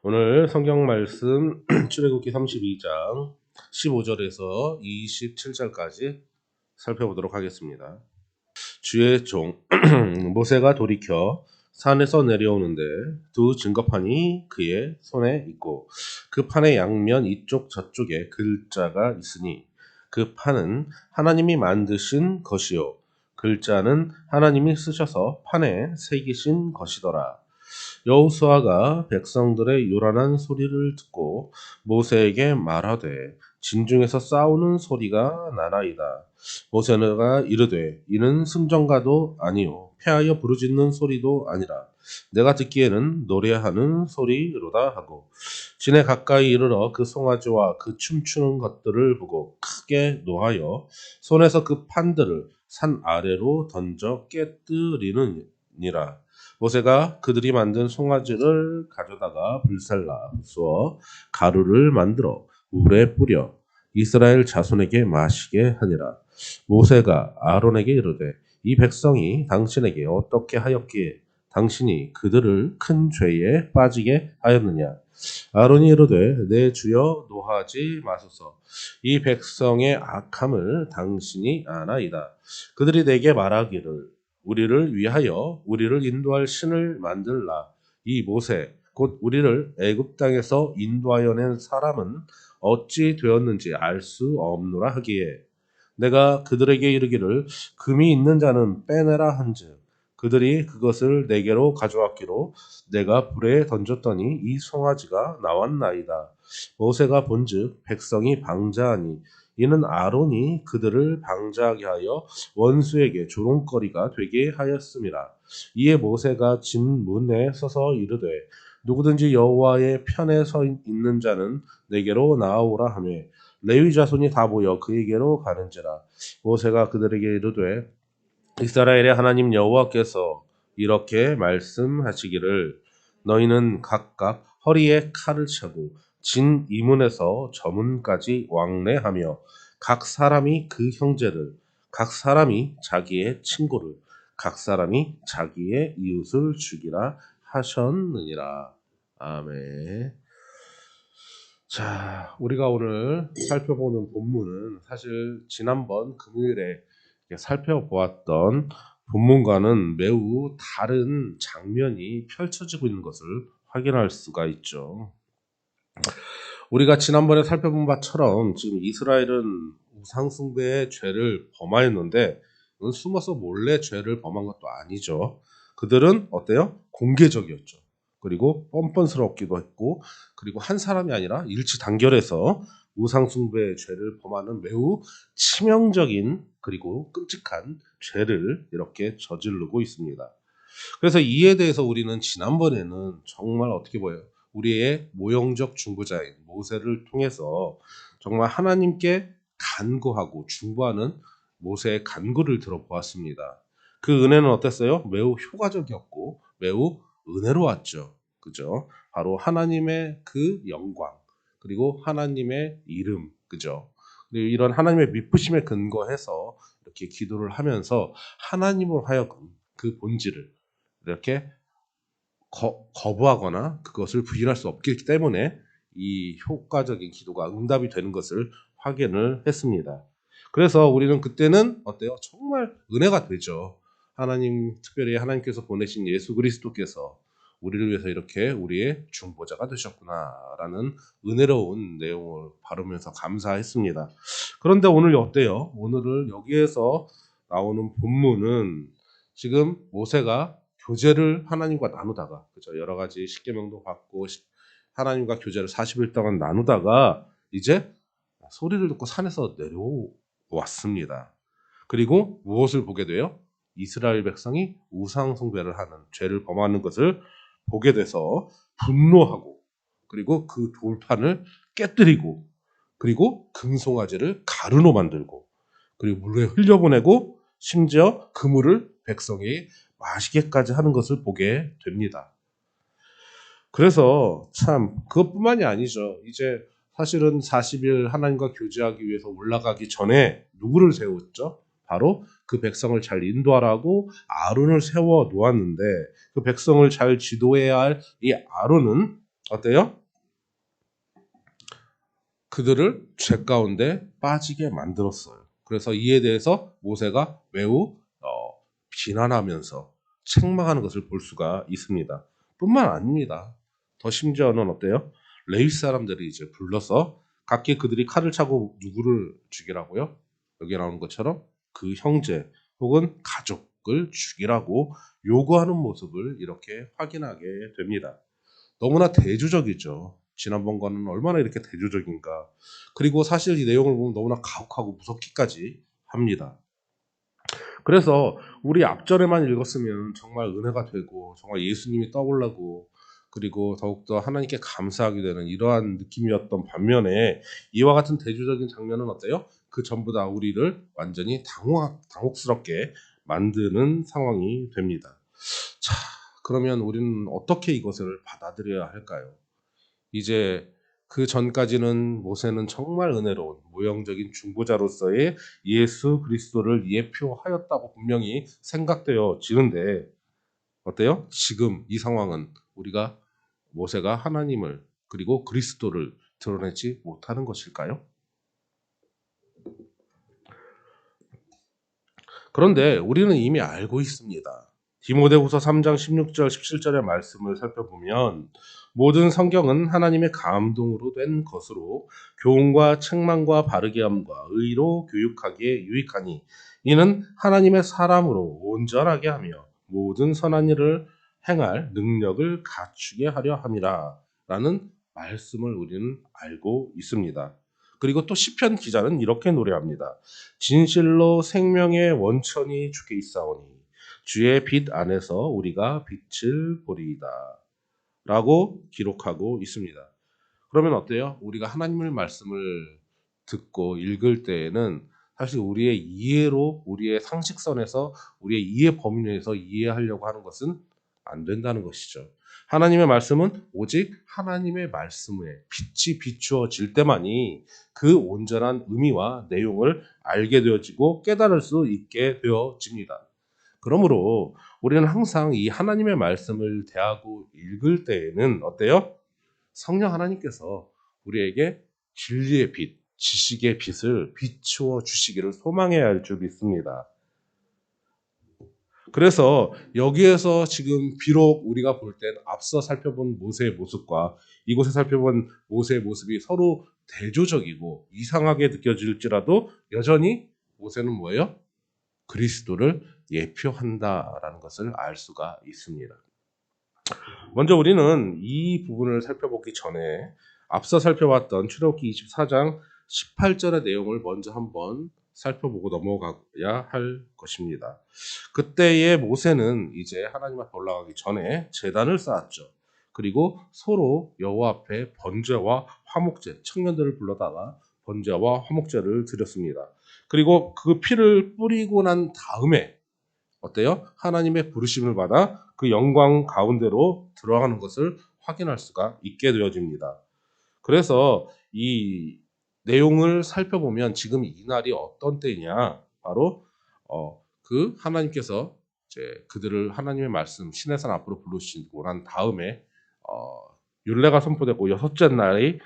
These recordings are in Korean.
오늘 성경 말씀 출애굽기 32장 15절에서 27절까지 살펴보도록 하겠습니다. 주의 종 모세가 돌이켜 산에서 내려오는데 두 증거판이 그의 손에 있고 그 판의 양면 이쪽 저쪽에 글자가 있으니 그 판은 하나님이 만드신 것이요 글자는 하나님이 쓰셔서 판에 새기신 것이더라. 여호수아가 백성들의 요란한 소리를 듣고 모세에게 말하되 진중에서 싸우는 소리가 나나이다. 모세가 이르되 이는 승전가도 아니요 패하여 부르짖는 소리도 아니라 내가 듣기에는 노래하는 소리로다 하고 진에 가까이 이르러 그 송아지와 그 춤추는 것들을 보고 크게 노하여 손에서 그 판들을 산 아래로 던져 깨뜨리느니라. 모세가 그들이 만든 송아지를 가져다가 불살라 부수어 가루를 만들어 물에 뿌려 이스라엘 자손에게 마시게 하니라. 모세가 아론에게 이르되 이 백성이 당신에게 어떻게 하였기에 당신이 그들을 큰 죄에 빠지게 하였느냐. 아론이 이르되 내 주여 노하지 마소서. 이 백성의 악함을 당신이 아나이다. 그들이 내게 말하기를 우리를 위하여 우리를 인도할 신을 만들라. 이 모세 곧 우리를 애굽 땅에서 인도하여 낸 사람은 어찌 되었는지 알 수 없노라 하기에 내가 그들에게 이르기를 금이 있는 자는 빼내라 한즉 그들이 그것을 내게로 가져왔기로 내가 불에 던졌더니 이 송아지가 나왔나이다. 모세가 본즉 백성이 방자하니 이는 아론이 그들을 방자하게 하여 원수에게 조롱거리가 되게 하였음이라. 이에 모세가 진 문에 서서 이르되 누구든지 여호와의 편에 서 있는 자는 내게로 나아오라 하며 레위 자손이 다 모여 그에게로 가는지라. 모세가 그들에게 이르되 이스라엘의 하나님 여호와께서 이렇게 말씀하시기를 너희는 각각 허리에 칼을 차고 진 이문에서 저문까지 왕래하며 각 사람이 그 형제를 각 사람이 자기의 친구를 각 사람이 자기의 이웃을 죽이라 하셨느니라. 아멘. 자, 우리가 오늘 살펴보는 본문은 사실 지난번 금요일에 살펴보았던 본문과는 매우 다른 장면이 펼쳐지고 있는 것을 확인할 수가 있죠. 우리가 지난번에 살펴본 바처럼 지금 이스라엘은 우상숭배의 죄를 범하였는데 이건 숨어서 몰래 죄를 범한 것도 아니죠. 그들은 어때요? 공개적이었죠. 그리고 뻔뻔스럽기도 했고 그리고 한 사람이 아니라 일치단결해서 우상숭배의 죄를 범하는 매우 치명적인 그리고 끔찍한 죄를 이렇게 저지르고 있습니다. 그래서 이에 대해서 우리는 지난번에는 정말 어떻게 보여요? 우리의 모형적 중보자인 모세를 통해서 정말 하나님께 간구하고 중보하는 모세의 간구를 들어보았습니다. 그 은혜는 어땠어요? 매우 효과적이었고 매우 은혜로웠죠. 그죠? 바로 하나님의 그 영광 그리고 하나님의 이름 그죠? 그리고 이런 하나님의 미쁘심에 근거해서 이렇게 기도를 하면서 하나님으로 하여금 그 본질을 이렇게 거부하거나 그것을 부인할 수 없기 때문에 이 효과적인 기도가 응답이 되는 것을 확인을 했습니다. 그래서 우리는 그때는 어때요? 정말 은혜가 되죠. 특별히 하나님께서 보내신 예수 그리스도께서 우리를 위해서 이렇게 우리의 중보자가 되셨구나라는 은혜로운 내용을 바르면서 감사했습니다. 그런데 오늘 어때요? 오늘은 여기에서 나오는 본문은 지금 모세가 교제를 하나님과 나누다가 그죠? 여러 가지 십계명도 받고 하나님과 교제를 40일 동안 나누다가 이제 소리를 듣고 산에서 내려왔습니다. 그리고 무엇을 보게 돼요? 이스라엘 백성이 우상 숭배를 하는 죄를 범하는 것을 보게 돼서 분노하고 그리고 그 돌판을 깨뜨리고 그리고 금송아지를 가루로 만들고 그리고 물에 흘려보내고 심지어 그 물을 백성이 마시게까지 하는 것을 보게 됩니다. 그래서 참 그것뿐만이 아니죠. 이제 사실은 40일 하나님과 교제하기 위해서 올라가기 전에 누구를 세웠죠? 바로 그 백성을 잘 인도하라고 아론을 세워 놓았는데 그 백성을 잘 지도해야 할 이 아론은 어때요? 그들을 죄 가운데 빠지게 만들었어요. 그래서 이에 대해서 모세가 매우 비난하면서 책망하는 것을 볼 수가 있습니다. 뿐만 아닙니다. 더 심지어는 어때요? 레위 사람들이 이제 불러서 각기 그들이 칼을 차고 누구를 죽이라고요? 여기 나오는 것처럼 그 형제 혹은 가족을 죽이라고 요구하는 모습을 이렇게 확인하게 됩니다. 너무나 대조적이죠. 지난번과는 얼마나 이렇게 대조적인가. 그리고 사실 이 내용을 보면 너무나 가혹하고 무섭기까지 합니다. 그래서 우리 앞절에만 읽었으면 정말 은혜가 되고 정말 예수님이 떠올라고 그리고 더욱더 하나님께 감사하게 되는 이러한 느낌이었던 반면에 이와 같은 대조적인 장면은 어때요? 그 전부 다 우리를 완전히 당혹스럽게 만드는 상황이 됩니다. 자, 그러면 우리는 어떻게 이것을 받아들여야 할까요? 이제 그 전까지는 모세는 정말 은혜로운 모형적인 중보자로서의 예수 그리스도를 예표하였다고 분명히 생각되어지는데 어때요? 지금 이 상황은 우리가 모세가 하나님을 그리고 그리스도를 드러내지 못하는 것일까요? 그런데 우리는 이미 알고 있습니다. 디모데후서 3장 16절 17절의 말씀을 살펴보면 모든 성경은 하나님의 감동으로 된 것으로 교훈과 책망과 바르게 함과 의로 교육하기에 유익하니 이는 하나님의 사람으로 온전하게 하며 모든 선한 일을 행할 능력을 갖추게 하려 함이라 라는 말씀을 우리는 알고 있습니다. 그리고 또 시편 기자는 이렇게 노래합니다. 진실로 생명의 원천이 주께 있사오니 주의 빛 안에서 우리가 빛을 보리이다 라고 기록하고 있습니다. 그러면 어때요? 우리가 하나님의 말씀을 듣고 읽을 때에는 사실 우리의 이해로 우리의 상식선에서 우리의 이해 범위 내에서 이해하려고 하는 것은 안 된다는 것이죠. 하나님의 말씀은 오직 하나님의 말씀에 빛이 비추어질 때만이 그 온전한 의미와 내용을 알게 되어지고 깨달을 수 있게 되어집니다. 그러므로 우리는 항상 이 하나님의 말씀을 대하고 읽을 때에는 어때요? 성령 하나님께서 우리에게 진리의 빛, 지식의 빛을 비추어 주시기를 소망해야 할 줄 믿습니다. 그래서 여기에서 지금 비록 우리가 볼 땐 앞서 살펴본 모세의 모습과 이곳에 살펴본 모세의 모습이 서로 대조적이고 이상하게 느껴질지라도 여전히 모세는 뭐예요? 그리스도를 예표한다라는 것을 알 수가 있습니다. 먼저 우리는 이 부분을 살펴보기 전에 앞서 살펴봤던 출애굽기 24장 18절의 내용을 먼저 한번 살펴보고 넘어가야 할 것입니다. 그때의 모세는 이제 하나님 앞에 올라가기 전에 제단을 쌓았죠. 그리고 서로 여호와 앞에 번제와 화목제, 청년들을 불러다가 번제와 화목제를 드렸습니다. 그리고 그 피를 뿌리고 난 다음에 어때요? 하나님의 부르심을 받아 그 영광 가운데로 들어가는 것을 확인할 수가 있게 되어집니다. 그래서 이 내용을 살펴보면 지금 이 날이 어떤 때냐? 바로 그 하나님께서 이제 그들을 하나님의 말씀 시내산 앞으로 부르시고 난 다음에 율례가 선포되고 여섯째 날이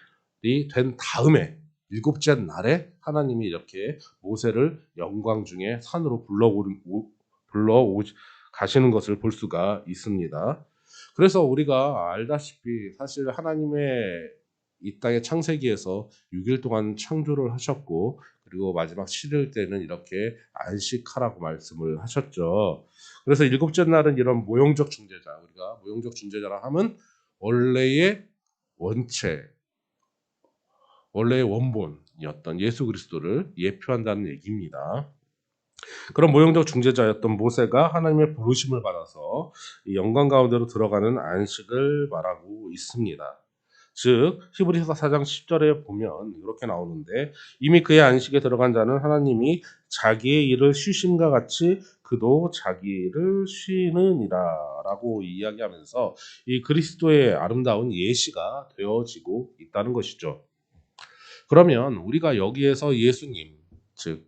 된 다음에 일곱째 날에 하나님이 이렇게 모세를 영광 중에 산으로 불러 가시는 것을 볼 수가 있습니다. 그래서 우리가 알다시피 사실 하나님의 이 땅의 창세기에서 6일 동안 창조를 하셨고 그리고 마지막 7일 때는 이렇게 안식하라고 말씀을 하셨죠. 그래서 일곱째 날은 이런 모형적 중재자, 우리가 모형적 중재자라 하면 원래의 원체, 원래의 원본이었던 예수 그리스도를 예표한다는 얘기입니다. 그런 모형적 중재자였던 모세가 하나님의 부르심을 받아서 이 영광 가운데로 들어가는 안식을 말하고 있습니다. 즉 히브리서 4장 10절에 보면 이렇게 나오는데 이미 그의 안식에 들어간 자는 하나님이 자기의 일을 쉬심과 같이 그도 자기 일을 쉬느니라 라고 이야기하면서 이 그리스도의 아름다운 예시가 되어지고 있다는 것이죠. 그러면 우리가 여기에서 예수님 즉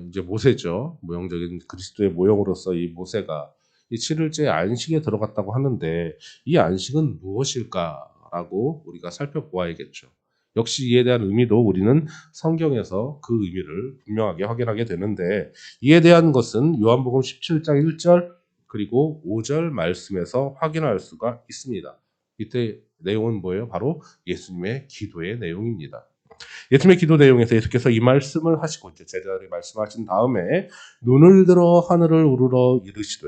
이제 모세죠. 모형적인 그리스도의 모형으로서 이 모세가 이 7일째 안식에 들어갔다고 하는데 이 안식은 무엇일까? 라고 우리가 살펴보아야겠죠. 역시 이에 대한 의미도 우리는 성경에서 그 의미를 분명하게 확인하게 되는데, 이에 대한 것은 요한복음 17장 1절 그리고 5절 말씀에서 확인할 수가 있습니다. 이때 내용은 뭐예요? 바로 예수님의 기도의 내용입니다. 예수님의 기도 내용에서 예수께서 이 말씀을 하시고 이제 제자들이 말씀하신 다음에 눈을 들어 하늘을 우러러 이르시되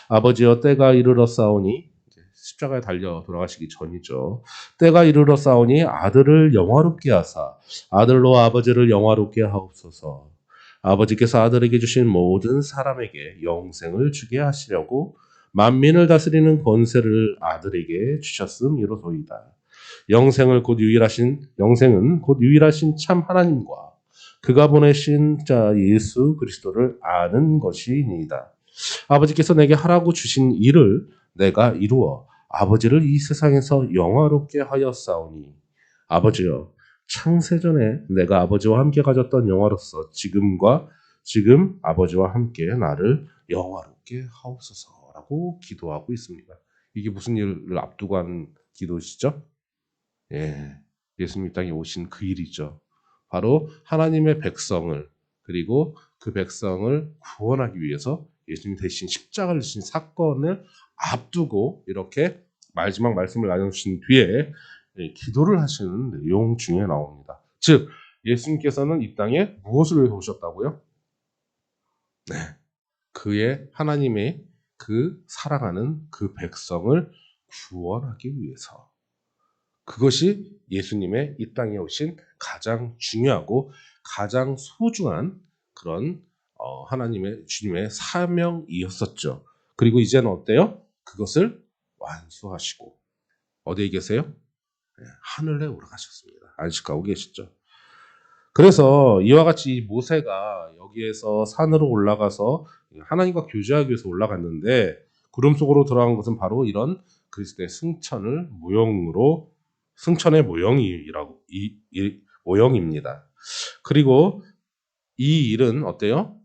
아버지여 때가 이르렀사오니, 십자가에 달려 돌아가시기 전이죠. 때가 이르렀사오니 아들을 영화롭게 하사 아들로 아버지를 영화롭게 하옵소서. 아버지께서 아들에게 주신 모든 사람에게 영생을 주게 하시려고 만민을 다스리는 권세를 아들에게 주셨음이로소이다. 영생은 곧 유일하신 참 하나님과 그가 보내신 자 예수 그리스도를 아는 것이니이다. 아버지께서 내게 하라고 주신 일을 내가 이루어 아버지를 이 세상에서 영화롭게 하였사오니, 아버지여 창세전에 내가 아버지와 함께 가졌던 영화로서 지금 아버지와 함께 나를 영화롭게 하옵소서라고 기도하고 있습니다. 이게 무슨 일을 앞두고 한 기도시죠? 예, 예수님 이 땅에 오신 그 일이죠. 바로 하나님의 백성을, 그리고 그 백성을 구원하기 위해서 예수님 대신 십자가를 지신 사건을 앞두고 이렇게 마지막 말씀을 나눠주신 뒤에 기도를 하시는 내용 중에 나옵니다. 즉 예수님께서는 이 땅에 무엇을 위해서 오셨다고요? 네, 그의 하나님의 그 사랑하는 그 백성을 구원하기 위해서. 그것이 예수님의 이 땅에 오신 가장 중요하고 가장 소중한 그런 하나님의 주님의 사명이었었죠. 그리고 이제는 어때요? 그것을 완수하시고 어디에 계세요? 네, 하늘에 올라가셨습니다. 안식하고 계시죠. 그래서 이와 같이 모세가 여기에서 산으로 올라가서 하나님과 교제하기 위해서 올라갔는데, 구름 속으로 들어간 것은 바로 이런 그리스도의 승천의 모형입니다. 그리고 이 일은 어때요?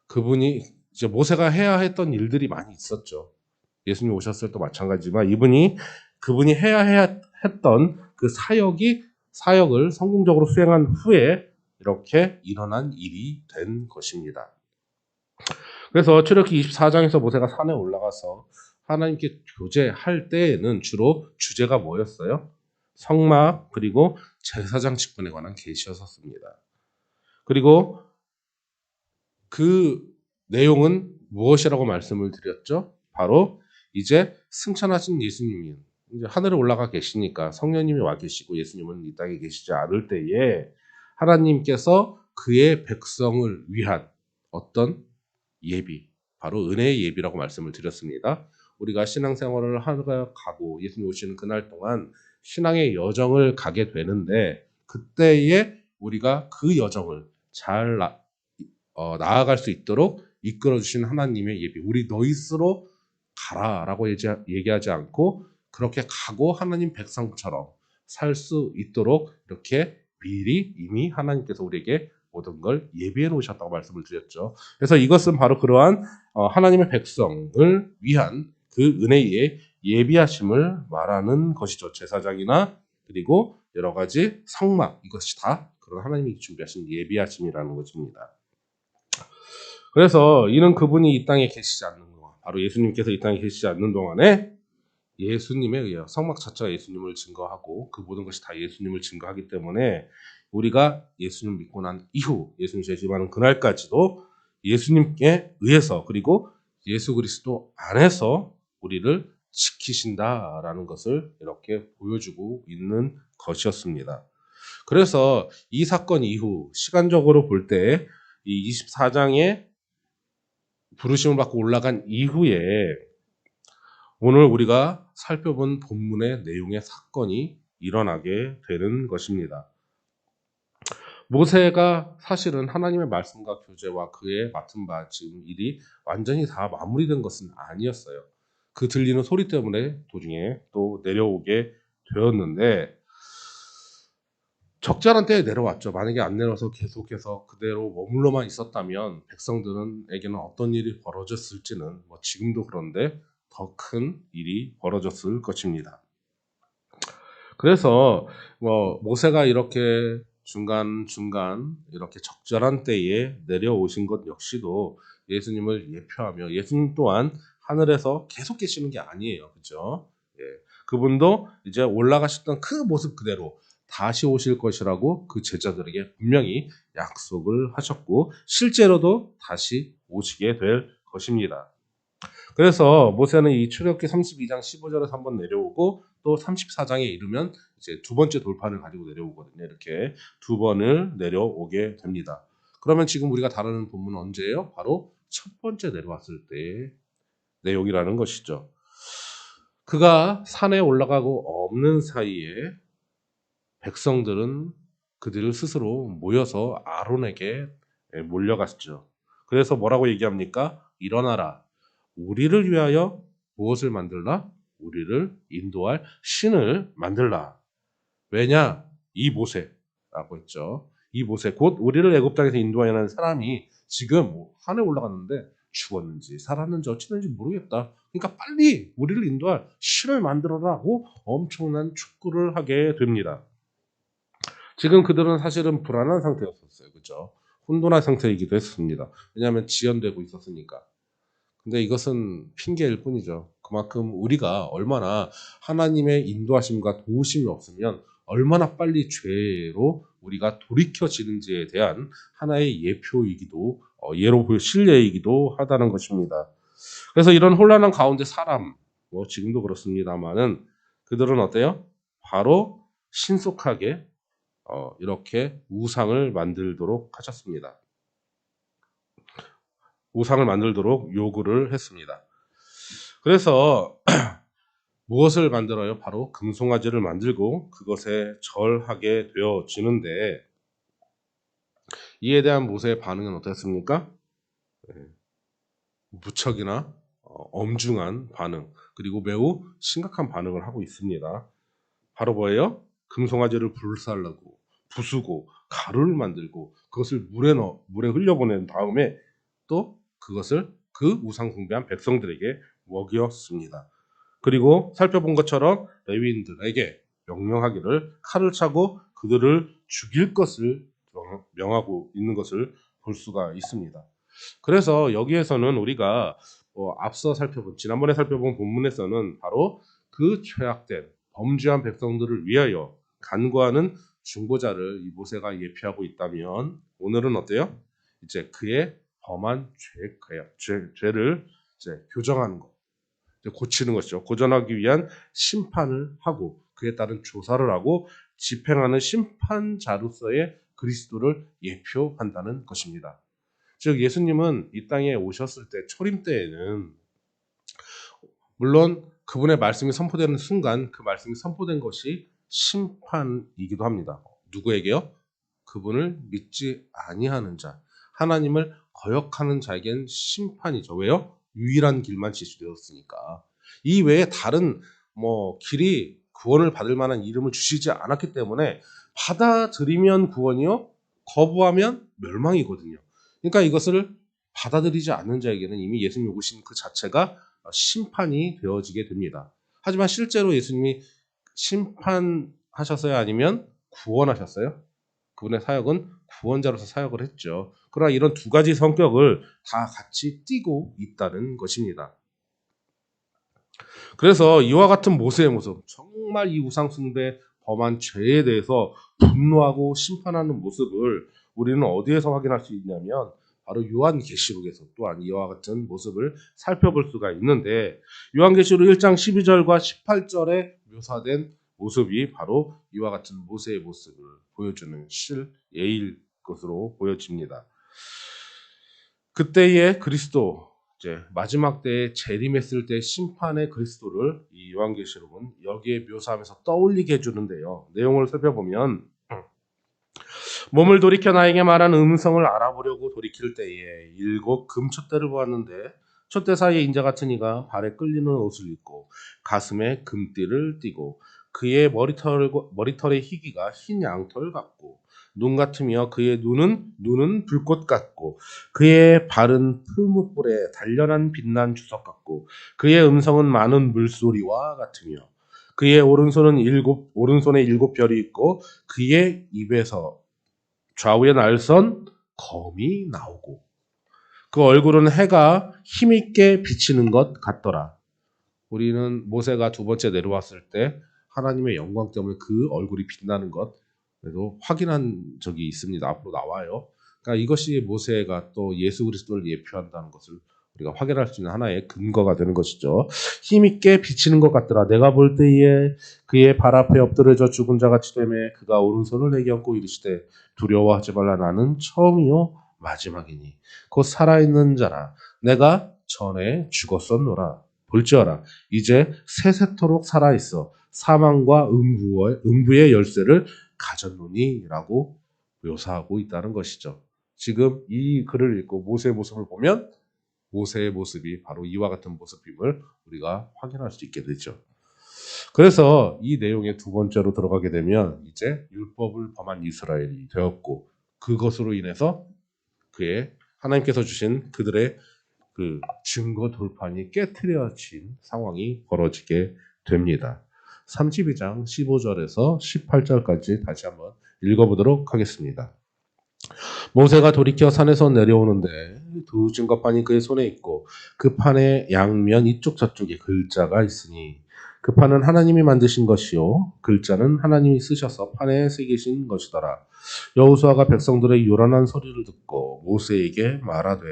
그분이 이제 모세가 해야 했던 일들이 많이 있었죠. 예수님 오셨을 때 마찬가지지만 그분이 해야 했던 그 사역을 성공적으로 수행한 후에 이렇게 일어난 일이 된 것입니다. 그래서 출애굽기 24장에서 모세가 산에 올라가서 하나님께 교제할 때에는 주로 주제가 뭐였어요? 성막 그리고 제사장 직분에 관한 계시였었습니다. 그리고 그 내용은 무엇이라고 말씀을 드렸죠? 바로 이제 승천하신 예수님이 이제 하늘에 올라가 계시니까, 성령님이 와 계시고 예수님은 이 땅에 계시지 않을 때에 하나님께서 그의 백성을 위한 어떤 예비, 바로 은혜의 예비라고 말씀을 드렸습니다. 우리가 신앙생활을 가고 예수님 오시는 그날 동안 신앙의 여정을 가게 되는데, 그때에 우리가 그 여정을 잘 나아갈 수 있도록 이끌어주신 하나님의 예비, 우리 너희스로 가라라고 얘기하지 않고 그렇게 가고 하나님 백성처럼 살 수 있도록 이렇게 미리 이미 하나님께서 우리에게 모든 걸 예비해 놓으셨다고 말씀을 드렸죠. 그래서 이것은 바로 그러한 하나님의 백성을 위한 그 은혜의 예비하심을 말하는 것이죠. 제사장이나 그리고 여러 가지 성막, 이것이 다 그런 하나님이 준비하신 예비하심이라는 것입니다. 그래서 이는 그분이 이 땅에 계시지 않는 동안, 바로 예수님께서 이 땅에 계시지 않는 동안에 예수님에 의해서, 성막 자체가 예수님을 증거하고 그 모든 것이 다 예수님을 증거하기 때문에 우리가 예수님을 믿고 난 이후 예수님 재림하는 그날까지도 예수님께 의해서, 그리고 예수 그리스도 안에서 우리를 지키신다라는 것을 이렇게 보여주고 있는 것이었습니다. 그래서 이 사건 이후 시간적으로 볼 때 이 24장에 부르심을 받고 올라간 이후에 오늘 우리가 살펴본 본문의 내용의 사건이 일어나게 되는 것입니다. 모세가 사실은 하나님의 말씀과 교제와 그의 맡은 바 지금 일이 완전히 다 마무리된 것은 아니었어요. 그 들리는 소리 때문에 도중에 또 내려오게 되었는데, 적절한 때에 내려왔죠. 만약에 안 내려서 계속해서 그대로 머물러만 있었다면 백성들에게는 어떤 일이 벌어졌을지는 지금도 그런데 더 큰 일이 벌어졌을 것입니다. 그래서 모세가 이렇게 중간중간 이렇게 적절한 때에 내려오신 것 역시도 예수님을 예표하며 예수님 또한 하늘에서 계속 계시는 게 아니에요. 그죠? 예. 그분도 이제 올라가셨던 그 모습 그대로 다시 오실 것이라고 그 제자들에게 분명히 약속을 하셨고 실제로도 다시 오시게 될 것입니다. 그래서 모세는 이 출애굽기 32장 15절에서 한번 내려오고 또 34장에 이르면 이제 두 번째 돌판을 가지고 내려오거든요. 이렇게 두 번을 내려오게 됩니다. 그러면 지금 우리가 다루는 본문은 언제예요? 바로 첫 번째 내려왔을 때의 내용이라는 것이죠. 그가 산에 올라가고 없는 사이에 백성들은 그들을 스스로 모여서 아론에게 몰려갔죠. 그래서 뭐라고 얘기합니까? 일어나라. 우리를 위하여 무엇을 만들라? 우리를 인도할 신을 만들라. 왜냐? 이 모세라고 했죠. 이 모세 곧 우리를 애굽 땅에서 인도하려는 사람이 지금 산에 올라갔는데 죽었는지 살았는지 어찌된지 모르겠다. 그러니까 빨리 우리를 인도할 신을 만들어라고 엄청난 촉구를 하게 됩니다. 지금 그들은 사실은 불안한 상태였었어요. 그죠? 혼돈한 상태이기도 했습니다. 왜냐하면 지연되고 있었으니까. 근데 이것은 핑계일 뿐이죠. 그만큼 우리가 얼마나 하나님의 인도하심과 도우심이 없으면 얼마나 빨리 죄로 우리가 돌이켜지는지에 대한 하나의 예표이기도 예로 실례이기도 하다는 것입니다. 그래서 이런 혼란한 가운데 사람, 지금도 그렇습니다만은 그들은 어때요? 바로 신속하게 이렇게 우상을 만들도록 하셨습니다. 우상을 만들도록 요구를 했습니다. 그래서 무엇을 만들어요? 바로 금송아지를 만들고 그것에 절하게 되어지는데 이에 대한 모세의 반응은 어땠습니까? 무척이나 엄중한 반응 그리고 매우 심각한 반응을 하고 있습니다. 바로 뭐예요? 금송아지를 불살라고 부수고 가루를 만들고 그것을 물에 흘려보낸 다음에 또 그것을 그 우상 숭배한 백성들에게 먹였습니다. 그리고 살펴본 것처럼 레위인들에게 명령하기를 칼을 차고 그들을 죽일 것을 명하고 있는 것을 볼 수가 있습니다. 그래서 여기에서는 우리가 앞서 지난번에 살펴본 본문에서는 바로 그 죄악된 범죄한 백성들을 위하여 간구하는 중보자를 이 모세가 예표하고 있다면 오늘은 어때요? 이제 그의 범한 죄를 이제 교정하는 것, 고치는 것이죠. 고전하기 위한 심판을 하고 그에 따른 조사를 하고 집행하는 심판자로서의 그리스도를 예표한다는 것입니다. 즉 예수님은 이 땅에 오셨을 때 초림 때에는 물론 그분의 말씀이 선포되는 순간 그 말씀이 선포된 것이 심판이기도 합니다. 누구에게요? 그분을 믿지 아니하는 자, 하나님을 거역하는 자에겐 심판이죠. 왜요? 유일한 길만 제시되었으니까. 이 외에 다른 길이 구원을 받을 만한 이름을 주시지 않았기 때문에 받아들이면 구원이요, 거부하면 멸망이거든요. 그러니까 이것을 받아들이지 않는 자에게는 이미 예수님이 오신 그 자체가 심판이 되어지게 됩니다. 하지만 실제로 예수님이 심판하셨어요? 아니면 구원하셨어요? 그분의 사역은 구원자로서 사역을 했죠. 그러나 이런 두 가지 성격을 다 같이 띠고 있다는 것입니다. 그래서 이와 같은 모세의 모습, 정말 이 우상숭배 범한 죄에 대해서 분노하고 심판하는 모습을 우리는 어디에서 확인할 수 있냐면 바로 요한계시록에서 또한 이와 같은 모습을 살펴볼 수가 있는데 요한계시록 1장 12절과 18절에 묘사된 모습이 바로 이와 같은 모세의 모습을 보여주는 실예일 것으로 보여집니다. 그때의 그리스도, 이제 마지막 때에 재림했을 때 심판의 그리스도를 이 요한계시록은 여기에 묘사하면서 떠올리게 해주는데요. 내용을 살펴보면 몸을 돌이켜 나에게 말한 음성을 알아보려고 돌이킬 때에 7 금촛대를 보았는데 촛대 사이에 인자 같은 이가 발에 끌리는 옷을 입고 가슴에 금띠를 띠고 그의 머리털의 희기가 흰 양털 같고 눈 같으며 그의 눈은 불꽃 같고 그의 발은 풀무불에 단련한 빛난 주석 같고 그의 음성은 많은 물소리와 같으며 그의 오른손에 일곱 별이 있고 그의 입에서 좌우에 날선 검이 나오고 그 얼굴은 해가 힘있게 비치는 것 같더라. 우리는 모세가 두 번째 내려왔을 때 하나님의 영광 때문에 그 얼굴이 빛나는 것 그래도 확인한 적이 있습니다. 앞으로 나와요. 그러니까 이것이 모세가 또 예수 그리스도를 예표한다는 것을 우리가 확인할 수 있는 하나의 근거가 되는 것이죠. 힘있게 비치는 것 같더라. 내가 볼 때에 그의 발 앞에 엎드려져 죽은 자같이 되매 그가 오른손을 내게 얹고 이르시되 두려워하지 말라. 나는 처음이요 마지막이니 곧 살아있는 자라. 내가 전에 죽었었노라. 볼지어라 이제 세세토록 살아있어 사망과 음부의 열쇠를 가졌노니라고 묘사하고 있다는 것이죠. 지금 이 글을 읽고 모세의 모습을 보면 모세의 모습이 바로 이와 같은 모습임을 우리가 확인할 수 있게 되죠. 그래서 이 내용의 두 번째로 들어가게 되면 이제 율법을 범한 이스라엘이 되었고 그것으로 인해서 그의 하나님께서 주신 그들의 그 증거 돌판이 깨트려진 상황이 벌어지게 됩니다. 32장 15절에서 18절까지 다시 한번 읽어보도록 하겠습니다. 모세가 돌이켜 산에서 내려오는데 두 증거판이 그의 손에 있고 그 판의 양면 이쪽 저쪽에 글자가 있으니 그 판은 하나님이 만드신 것이요 글자는 하나님이 쓰셔서 판에 새기신 것이더라. 여호수아가 백성들의 요란한 소리를 듣고 모세에게 말하되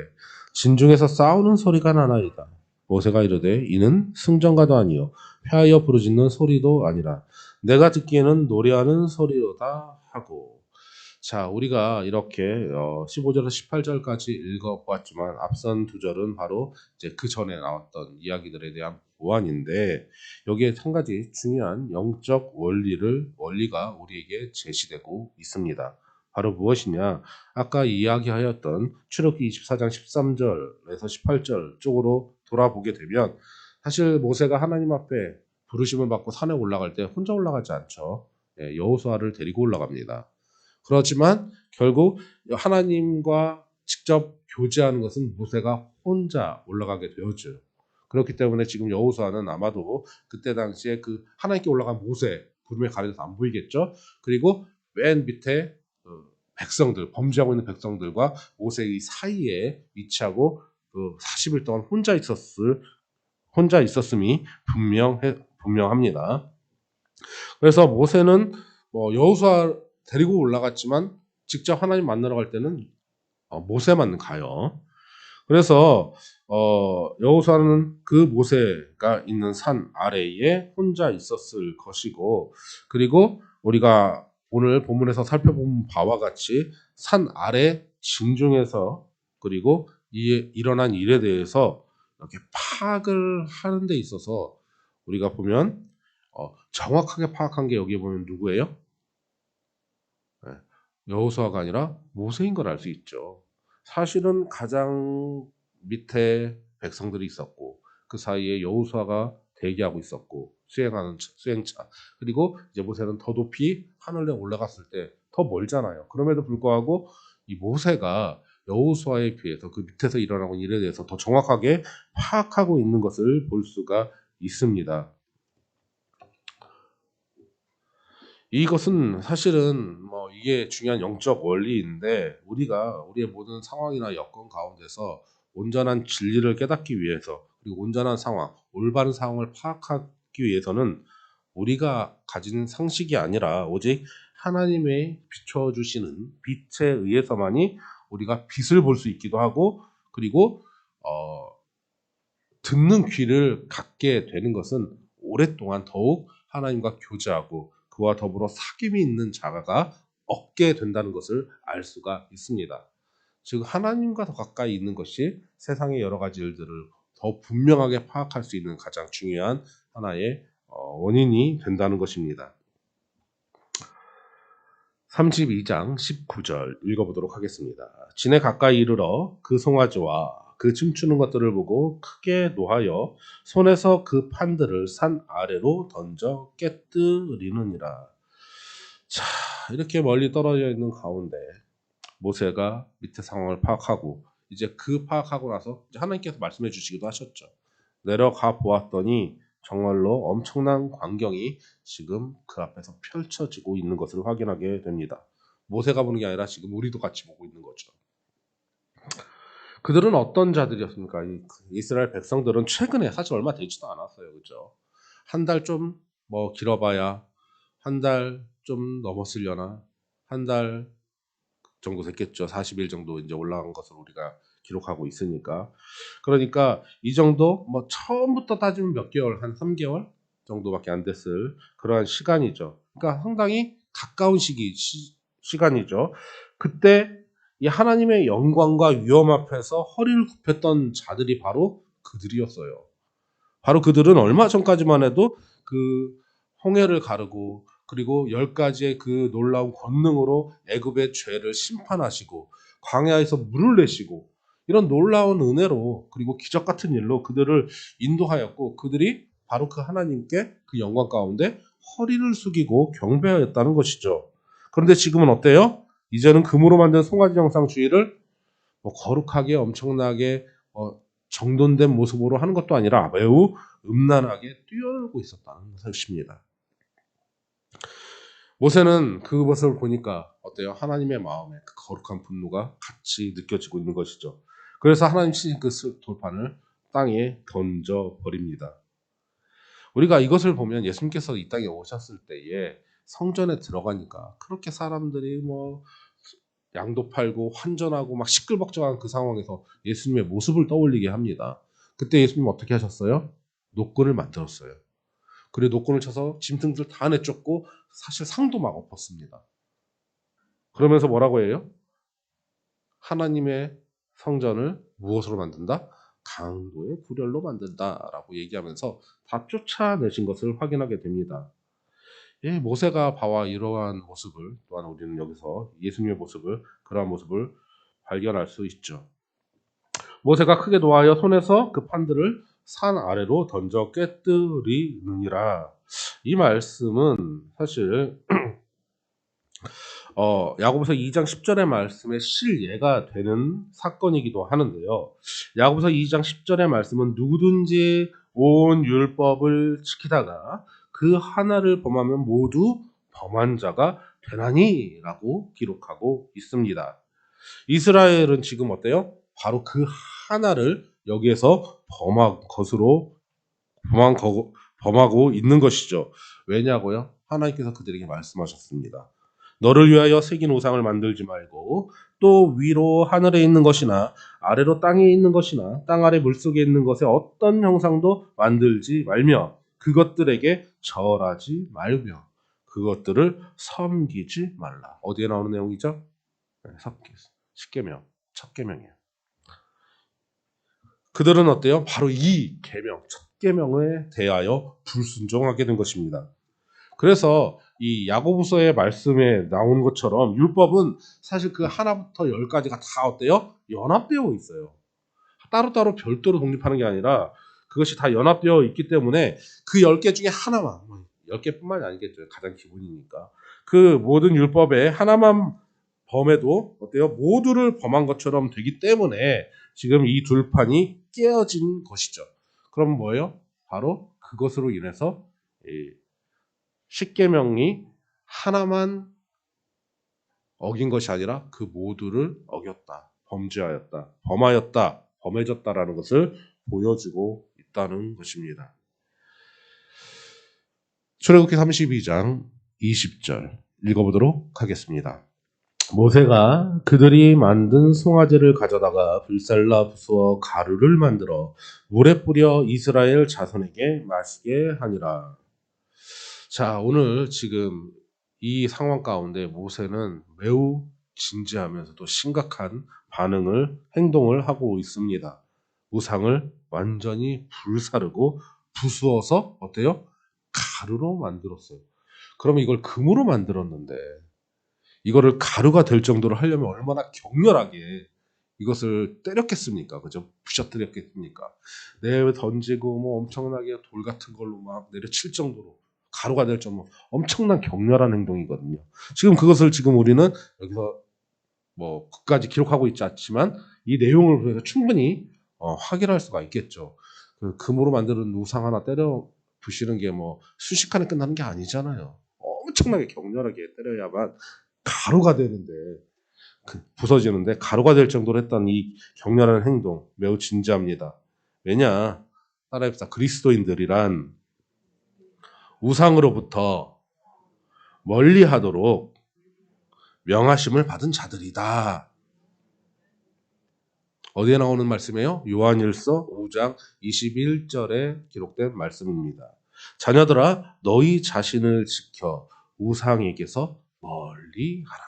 진중에서 싸우는 소리가 나나이다. 모세가 이르되 이는 승전가도 아니요 폐하여 부르짖는 소리도 아니라 내가 듣기에는 노래하는 소리로다 하고. 자, 우리가 이렇게 15절에서 18절까지 읽어보았지만 앞선 두 절은 바로 이제 그 전에 나왔던 이야기들에 대한 보완인데 여기에 한 가지 중요한 영적 원리가 우리에게 제시되고 있습니다. 바로 무엇이냐? 아까 이야기하였던 출애굽기 24장 13절에서 18절 쪽으로 돌아보게 되면 사실 모세가 하나님 앞에 부르심을 받고 산에 올라갈 때 혼자 올라가지 않죠. 여호수아를 데리고 올라갑니다. 그렇지만 결국 하나님과 직접 교제하는 것은 모세가 혼자 올라가게 되었죠. 그렇기 때문에 지금 여호수아는 아마도 그때 당시에 그 하나님께 올라간 모세 구름에 가려서 안 보이겠죠. 그리고 맨 밑에 백성들 범죄하고 있는 백성들과 모세의 사이에 위치하고 40일 동안 혼자 있었음이 분명합니다. 그래서 모세는 여호수아 데리고 올라갔지만 직접 하나님 만나러 갈 때는 모세만 가요. 그래서 여호수아는 그 모세가 있는 산 아래에 혼자 있었을 것이고 그리고 우리가 오늘 본문에서 살펴본 바와 같이 산 아래 진중에서 그리고 일어난 일에 대해서 이렇게 파악을 하는 데 있어서 우리가 보면 정확하게 파악한 게 여기에 보면 누구예요? 여호수아가 아니라 모세인 걸 알 수 있죠. 사실은 가장 밑에 백성들이 있었고 그 사이에 여호수아가 대기하고 있었고 수행차 그리고 이제 모세는 더 높이 하늘에 올라갔을 때 더 멀잖아요. 그럼에도 불구하고 이 모세가 여호수아에 비해서 그 밑에서 일어나고 있는 일에 대해서 더 정확하게 파악하고 있는 것을 볼 수가 있습니다. 이것은 사실은 이게 중요한 영적 원리인데 우리가 우리의 모든 상황이나 여건 가운데서 온전한 진리를 깨닫기 위해서 그리고 온전한 상황, 올바른 상황을 파악하기 위해서는 우리가 가진 상식이 아니라 오직 하나님의 비춰주시는 빛에 의해서만이 우리가 빛을 볼 수 있기도 하고 그리고 듣는 귀를 갖게 되는 것은 오랫동안 더욱 하나님과 교제하고 그와 더불어 사귐이 있는 자가 얻게 된다는 것을 알 수가 있습니다. 즉 하나님과 더 가까이 있는 것이 세상의 여러 가지 일들을 더 분명하게 파악할 수 있는 가장 중요한 하나의 원인이 된다는 것입니다. 32장 19절 읽어보도록 하겠습니다. 진에 가까이 이르러 그 송아지와 그 춤추는 것들을 보고 크게 노하여 손에서 그 판들을 산 아래로 던져 깨뜨리느니라. 자, 이렇게 멀리 떨어져 있는 가운데 모세가 밑에 상황을 파악하고 이제 그 파악하고 나서 이제 하나님께서 말씀해 주시기도 하셨죠. 내려가 보았더니 정말로 엄청난 광경이 지금 그 앞에서 펼쳐지고 있는 것을 확인하게 됩니다. 모세가 보는 게 아니라 지금 우리도 같이 보고 있는 거죠. 그들은 어떤 자들이었습니까? 이스라엘 백성들은 최근에 사실 얼마 되지도 않았어요. 그죠? 한 달 좀 뭐 길어봐야 한 달 좀 넘었으려나 한 달 정도 됐겠죠. 40일 정도 이제 올라간 것을 우리가 기록하고 있으니까. 그러니까 이 정도 뭐 처음부터 따지면 몇 개월, 한 3개월 정도밖에 안 됐을 그러한 시간이죠. 그러니까 상당히 가까운 시간이죠. 그때 이 하나님의 영광과 위엄 앞에서 허리를 굽혔던 자들이 바로 그들이었어요. 바로 그들은 얼마 전까지만 해도 그 홍해를 가르고 그리고 10가지의 그 놀라운 권능으로 애굽의 죄를 심판하시고 광야에서 물을 내시고 이런 놀라운 은혜로 그리고 기적 같은 일로 그들을 인도하였고 그들이 바로 그 하나님께 그 영광 가운데 허리를 숙이고 경배하였다는 것이죠. 그런데 지금은 어때요? 이제는 금으로 만든 송아지 형상 주의를 뭐 거룩하게 엄청나게 정돈된 모습으로 하는 것도 아니라 매우 음란하게 뛰어놀고 있었다는 것입니다. 모세는 그것을 보니까 어때요? 하나님의 마음에 그 거룩한 분노가 같이 느껴지고 있는 것이죠. 그래서 하나님 신신 그 돌판을 땅에 던져 버립니다. 우리가 이것을 보면 예수님께서 이 땅에 오셨을 때에 성전에 들어가니까 그렇게 사람들이 뭐 양도 팔고 환전하고 막 시끌벅적한 그 상황에서 예수님의 모습을 떠올리게 합니다. 그때 예수님 어떻게 하셨어요? 노끈을 만들었어요. 그리고 노끈을 쳐서 짐승들 다 내쫓고 사실 상도 막 엎었습니다. 그러면서 뭐라고 해요? 하나님의 성전을 무엇으로 만든다? 강도의 구렬로 만든다라고 얘기하면서 다 쫓아내신 것을 확인하게 됩니다. 예, 모세가 봐와 이러한 모습을 또한 우리는 여기서 예수님의 모습을 그러한 모습을 발견할 수 있죠. 모세가 크게 노하여 손에서 그 판들을 산 아래로 던져 깨뜨리느니라. 이 말씀은 사실 야고보서 2장 10절의 말씀의 실예가 되는 사건이기도 하는데요. 야고보서 2장 10절의 말씀은 누구든지 온 율법을 지키다가 그 하나를 범하면 모두 범한 자가 되나니라고 기록하고 있습니다. 이스라엘은 지금 어때요? 바로 그 하나를 여기에서 범하고 있는 것이죠. 왜냐고요? 하나님께서 그들에게 말씀하셨습니다. 너를 위하여 새긴 우상을 만들지 말고 또 위로 하늘에 있는 것이나 아래로 땅에 있는 것이나 땅 아래 물속에 있는 것의 어떤 형상도 만들지 말며 그것들에게 절하지 말며 그것들을 섬기지 말라. 어디에 나오는 내용이죠? 십계명, 첫 계명이에요. 그들은 어때요? 바로 이 계명, 첫 계명에 대하여 불순종하게 된 것입니다. 그래서 이 야고보서의 말씀에 나오는 것처럼 율법은 사실 그 하나부터 10가지가 다 어때요? 연합되어 있어요. 따로따로 별도로 독립하는 게 아니라 그것이 다 연합되어 있기 때문에 그 10개 중에 하나만, 10개뿐만이 아니겠죠. 가장 기본이니까. 그 모든 율법에 하나만 범해도 어때요? 모두를 범한 것처럼 되기 때문에 지금 이 둘판이 깨어진 것이죠. 그럼 뭐예요? 바로 그것으로 인해서 십계명이 하나만 어긴 것이 아니라 그 모두를 어겼다, 범죄하였다, 범하였다, 범해졌다라는 것을 보여주고 있다는 것입니다. 출애굽기 32장 20절 읽어보도록 하겠습니다. 모세가 그들이 만든 송아지를 가져다가 불살라 부수어 가루를 만들어 물에 뿌려 이스라엘 자손에게 마시게 하니라. 자, 오늘 지금 이 상황 가운데 모세는 매우 진지하면서도 심각한 행동을 하고 있습니다. 우상을 완전히 불사르고 부수어서 어때요? 가루로 만들었어요. 그러면 이걸 금으로 만들었는데 이거를 가루가 될 정도로 하려면 얼마나 격렬하게 이것을 때렸겠습니까? 그죠? 부셔뜨렸겠습니까? 내에 던지고 뭐 엄청나게 돌 같은 걸로 막 내려칠 정도로 가루가 될 정도로 엄청난 격렬한 행동이거든요. 지금 그것을 지금 우리는 여기서 뭐 끝까지 기록하고 있지 않지만 이 내용을 통해서 충분히 확인할 수가 있겠죠. 그 금으로 만드는 우상 하나 부시는 게 뭐 순식간에 끝나는 게 아니잖아요. 엄청나게 격렬하게 때려야만 가루가 되는데 부서지는데 가루가 될 정도로 했던 이 격렬한 행동 매우 진지합니다. 왜냐? 따라해봅시다. 그리스도인들이란 우상으로부터 멀리하도록 명하심을 받은 자들이다. 어디에 나오는 말씀이에요? 요한일서 5장 21절에 기록된 말씀입니다. 자녀들아 너희 자신을 지켜 우상에게서 멀리하라.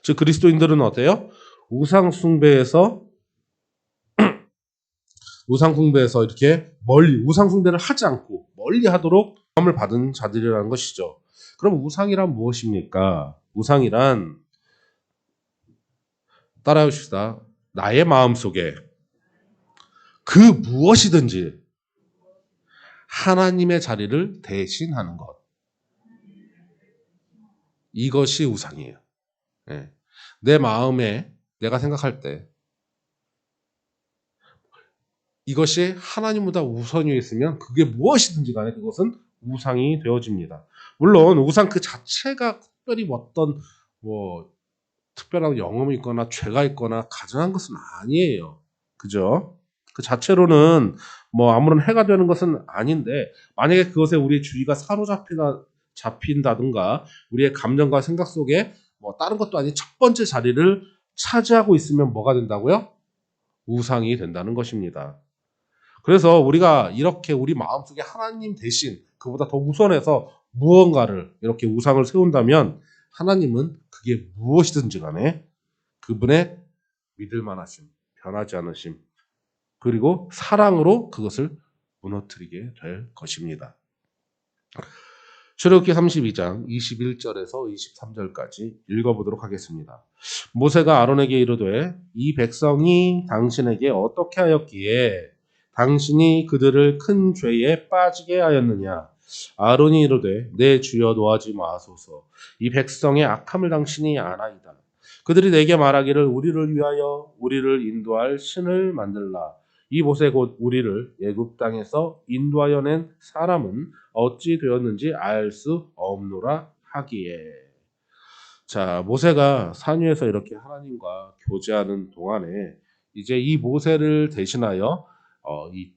즉 그리스도인들은 어때요? 우상 숭배에서 이렇게 우상 숭배를 하지 않고 멀리하도록 마음을 받은 자들이라는 것이죠. 그럼 우상이란 무엇입니까? 우상이란 따라해봅시다. 나의 마음속에 그 무엇이든지 하나님의 자리를 대신하는 것. 이것이 우상이에요. 네. 내 마음에 내가 생각할 때 이것이 하나님보다 우선이 있으면 그게 무엇이든지 간에 그것은 우상이 되어집니다. 물론 우상 그 자체가 특별히 어떤 특별한 영험이 있거나 죄가 있거나 가증한 것은 아니에요. 그죠? 그 자체로는 아무런 해가 되는 것은 아닌데 만약에 그것에 우리의 주의가 잡힌다든가 우리의 감정과 생각 속에 다른 것도 아닌 첫 번째 자리를 차지하고 있으면 뭐가 된다고요? 우상이 된다는 것입니다. 그래서 우리가 이렇게 우리 마음속에 하나님 대신 그보다 더 우선해서 무언가를 이렇게 우상을 세운다면 하나님은 그게 무엇이든지 간에 그분의 믿을 만하심, 변하지 않으심, 그리고 사랑으로 그것을 무너뜨리게 될 것입니다. 출애굽기 32장 21절에서 23절까지 읽어보도록 하겠습니다. 모세가 아론에게 이르되 이 백성이 당신에게 어떻게 하였기에 당신이 그들을 큰 죄에 빠지게 하였느냐? 아론이 이르되 내 주여 노하지 마소서. 이 백성의 악함을 당신이 아나이다. 그들이 내게 말하기를 우리를 위하여 우리를 인도할 신을 만들라. 이 모세 곧 우리를 애굽 땅에서 인도하여 낸 사람은 어찌 되었는지 알 수 없노라 하기에. 자, 모세가 산 위에서 이렇게 하나님과 교제하는 동안에 이제 이 모세를 대신하여 이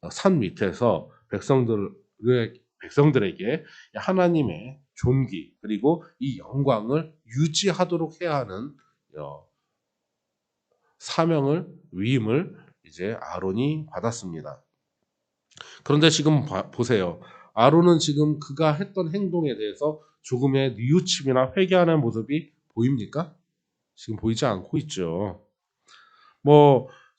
산 밑에서 백성들에게 하나님의 존귀 그리고 이 영광을 유지하도록 해야 하는 사명을 위임을 이제 아론이 받았습니다. 그런데 지금 보세요. 아론은 지금 그가 했던 행동에 대해서 조금의 뉘우침이나 회개하는 모습이 보입니까? 지금 보이지 않고 있죠.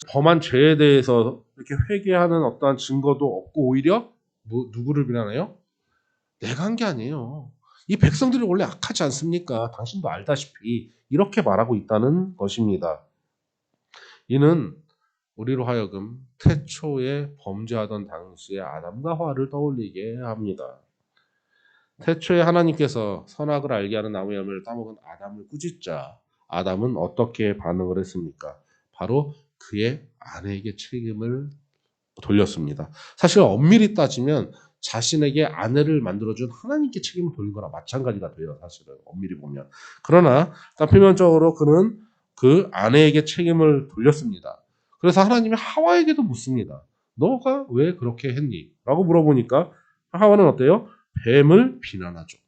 범한 죄에 대해서 이렇게 회개하는 어떠한 증거도 없고 오히려 누구를 비난해요? 내가 한 게 아니에요. 이 백성들이 원래 악하지 않습니까? 당신도 알다시피 이렇게 말하고 있다는 것입니다. 이는 우리로 하여금 태초에 범죄하던 당시의 아담과 하와를 떠올리게 합니다. 태초에 하나님께서 선악을 알게 하는 나무의 열매를 따먹은 아담을 꾸짖자 아담은 어떻게 반응을 했습니까? 바로 그의 아내에게 책임을 돌렸습니다. 사실 엄밀히 따지면 자신에게 아내를 만들어준 하나님께 책임을 돌린 거나 마찬가지가 돼요. 사실은 엄밀히 보면. 그러나 표면적으로 그는 그 아내에게 책임을 돌렸습니다. 그래서 하나님이 하와에게도 묻습니다. 너가 왜 그렇게 했니? 라고 물어보니까 하와는 어때요? 뱀을 비난하죠.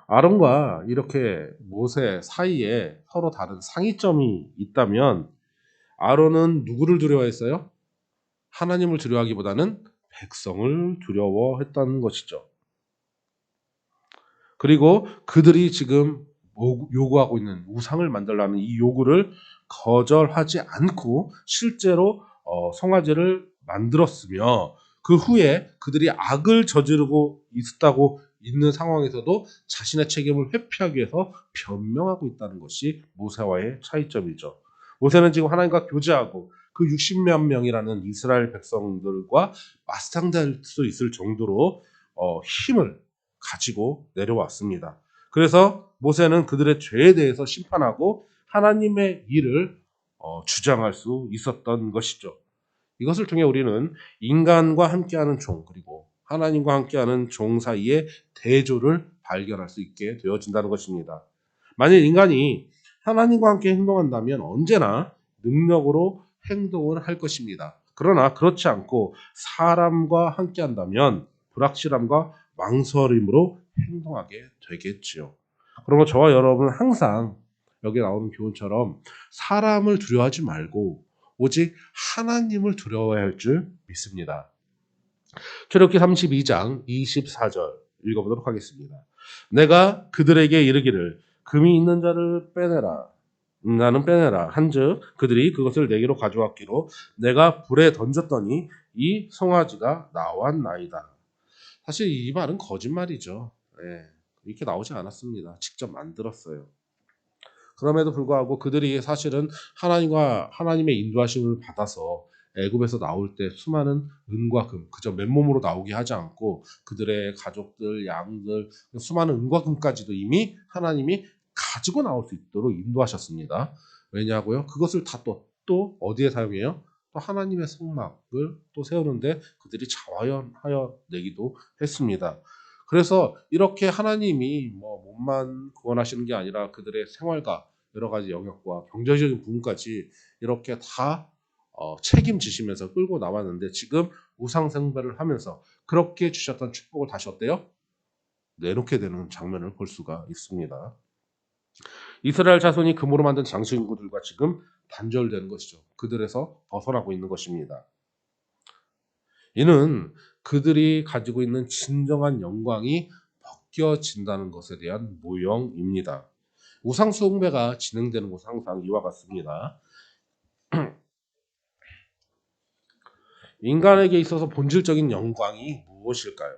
아론과 이렇게 모세 사이에 서로 다른 상이점이 있다면 아론은 누구를 두려워했어요? 하나님을 두려워하기보다는 백성을 두려워했다는 것이죠. 그리고 그들이 지금 요구하고 있는 우상을 만들라는 이 요구를 거절하지 않고 실제로 송아지를 만들었으며 그 후에 그들이 악을 저지르고 있는 상황에서도 자신의 책임을 회피하기 위해서 변명하고 있다는 것이 모세와의 차이점이죠. 모세는 지금 하나님과 교제하고 그 60몇 명이라는 이스라엘 백성들과 맞상대할 수 있을 정도로 힘을 가지고 내려왔습니다. 그래서 모세는 그들의 죄에 대해서 심판하고 하나님의 일을 주장할 수 있었던 것이죠. 이것을 통해 우리는 인간과 함께하는 종 그리고 하나님과 함께하는 종 사이의 대조를 발견할 수 있게 되어진다는 것입니다. 만약 인간이 하나님과 함께 행동한다면 언제나 능력으로 행동을 할 것입니다. 그러나 그렇지 않고 사람과 함께한다면 불확실함과 망설임으로 행동하게 되겠지요. 그러면 저와 여러분은 항상 여기 나오는 교훈처럼 사람을 두려워하지 말고 오직 하나님을 두려워해야 할 줄 믿습니다. 출애굽기 32장 24절 읽어보도록 하겠습니다. 내가 그들에게 이르기를 금이 있는 자를 빼내라. 나는 빼내라 한즉 그들이 그것을 내게로 가져왔기로 내가 불에 던졌더니 이 송아지가 나왔나이다. 사실 이 말은 거짓말이죠. 예, 이렇게 나오지 않았습니다. 직접 만들었어요. 그럼에도 불구하고 그들이 사실은 하나님과 하나님의 인도하심을 받아서 애굽에서 나올 때 수많은 은과 금, 그저 맨몸으로 나오게 하지 않고 그들의 가족들, 양들, 수많은 은과 금까지도 이미 하나님이 가지고 나올 수 있도록 인도하셨습니다. 왜냐고요? 그것을 다 또 어디에 사용해요? 또 하나님의 성막을 또 세우는데 그들이 자원하여 내기도 했습니다. 그래서 이렇게 하나님이 몸만 구원하시는 게 아니라 그들의 생활과 여러 가지 영역과 경제적인 부분까지 이렇게 다 책임지시면서 끌고 나왔는데 지금 우상숭배를 하면서 그렇게 주셨던 축복을 다시 어때요? 내놓게 되는 장면을 볼 수가 있습니다. 이스라엘 자손이 금으로 만든 장신구들과 지금 단절되는 것이죠. 그들에서 벗어나고 있는 것입니다. 이는 그들이 가지고 있는 진정한 영광이 벗겨진다는 것에 대한 모형입니다. 우상 숭배가 진행되는 곳은 항상 이와 같습니다. 인간에게 있어서 본질적인 영광이 무엇일까요?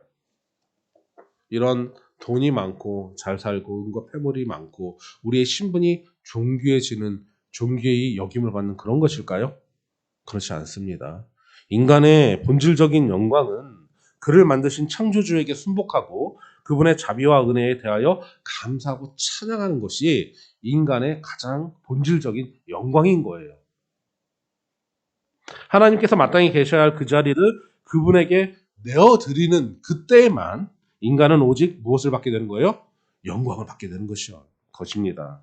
이런 돈이 많고 잘 살고 은과 패물이 많고 우리의 신분이 존귀해지는 존귀의 여김을 받는 그런 것일까요? 그렇지 않습니다. 인간의 본질적인 영광은 그를 만드신 창조주에게 순복하고 그분의 자비와 은혜에 대하여 감사하고 찬양하는 것이 인간의 가장 본질적인 영광인 거예요. 하나님께서 마땅히 계셔야 할 그 자리를 그분에게 내어드리는 그때에만 인간은 오직 무엇을 받게 되는 거예요? 영광을 받게 되는 것입니다.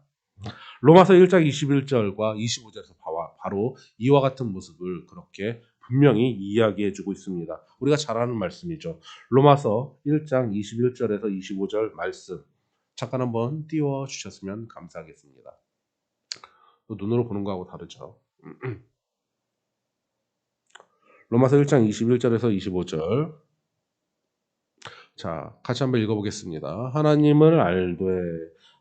로마서 1장 21절과 25절에서 바로 이와 같은 모습을 그렇게 분명히 이야기해주고 있습니다. 우리가 잘 아는 말씀이죠. 로마서 1장 21절에서 25절 말씀 잠깐 한번 띄워주셨으면 감사하겠습니다. 눈으로 보는 거하고 다르죠. 로마서 1장 21절에서 25절 자, 같이 한번 읽어보겠습니다. 하나님을 알되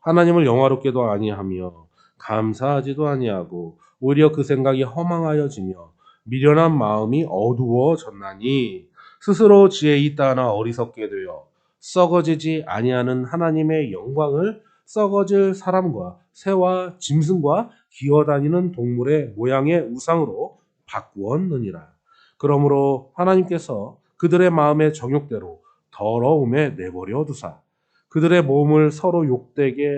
하나님을 영화롭게도 아니하며 감사하지도 아니하고 오히려 그 생각이 허망하여지며 미련한 마음이 어두워졌나니 스스로 지혜 있다 하나 어리석게 되어 썩어지지 아니하는 하나님의 영광을 썩어질 사람과 새와 짐승과 기어다니는 동물의 모양의 우상으로 바꾸었느니라. 그러므로 하나님께서 그들의 마음의 정욕대로 더러움에 내버려 두사 그들의 몸을 서로 욕되게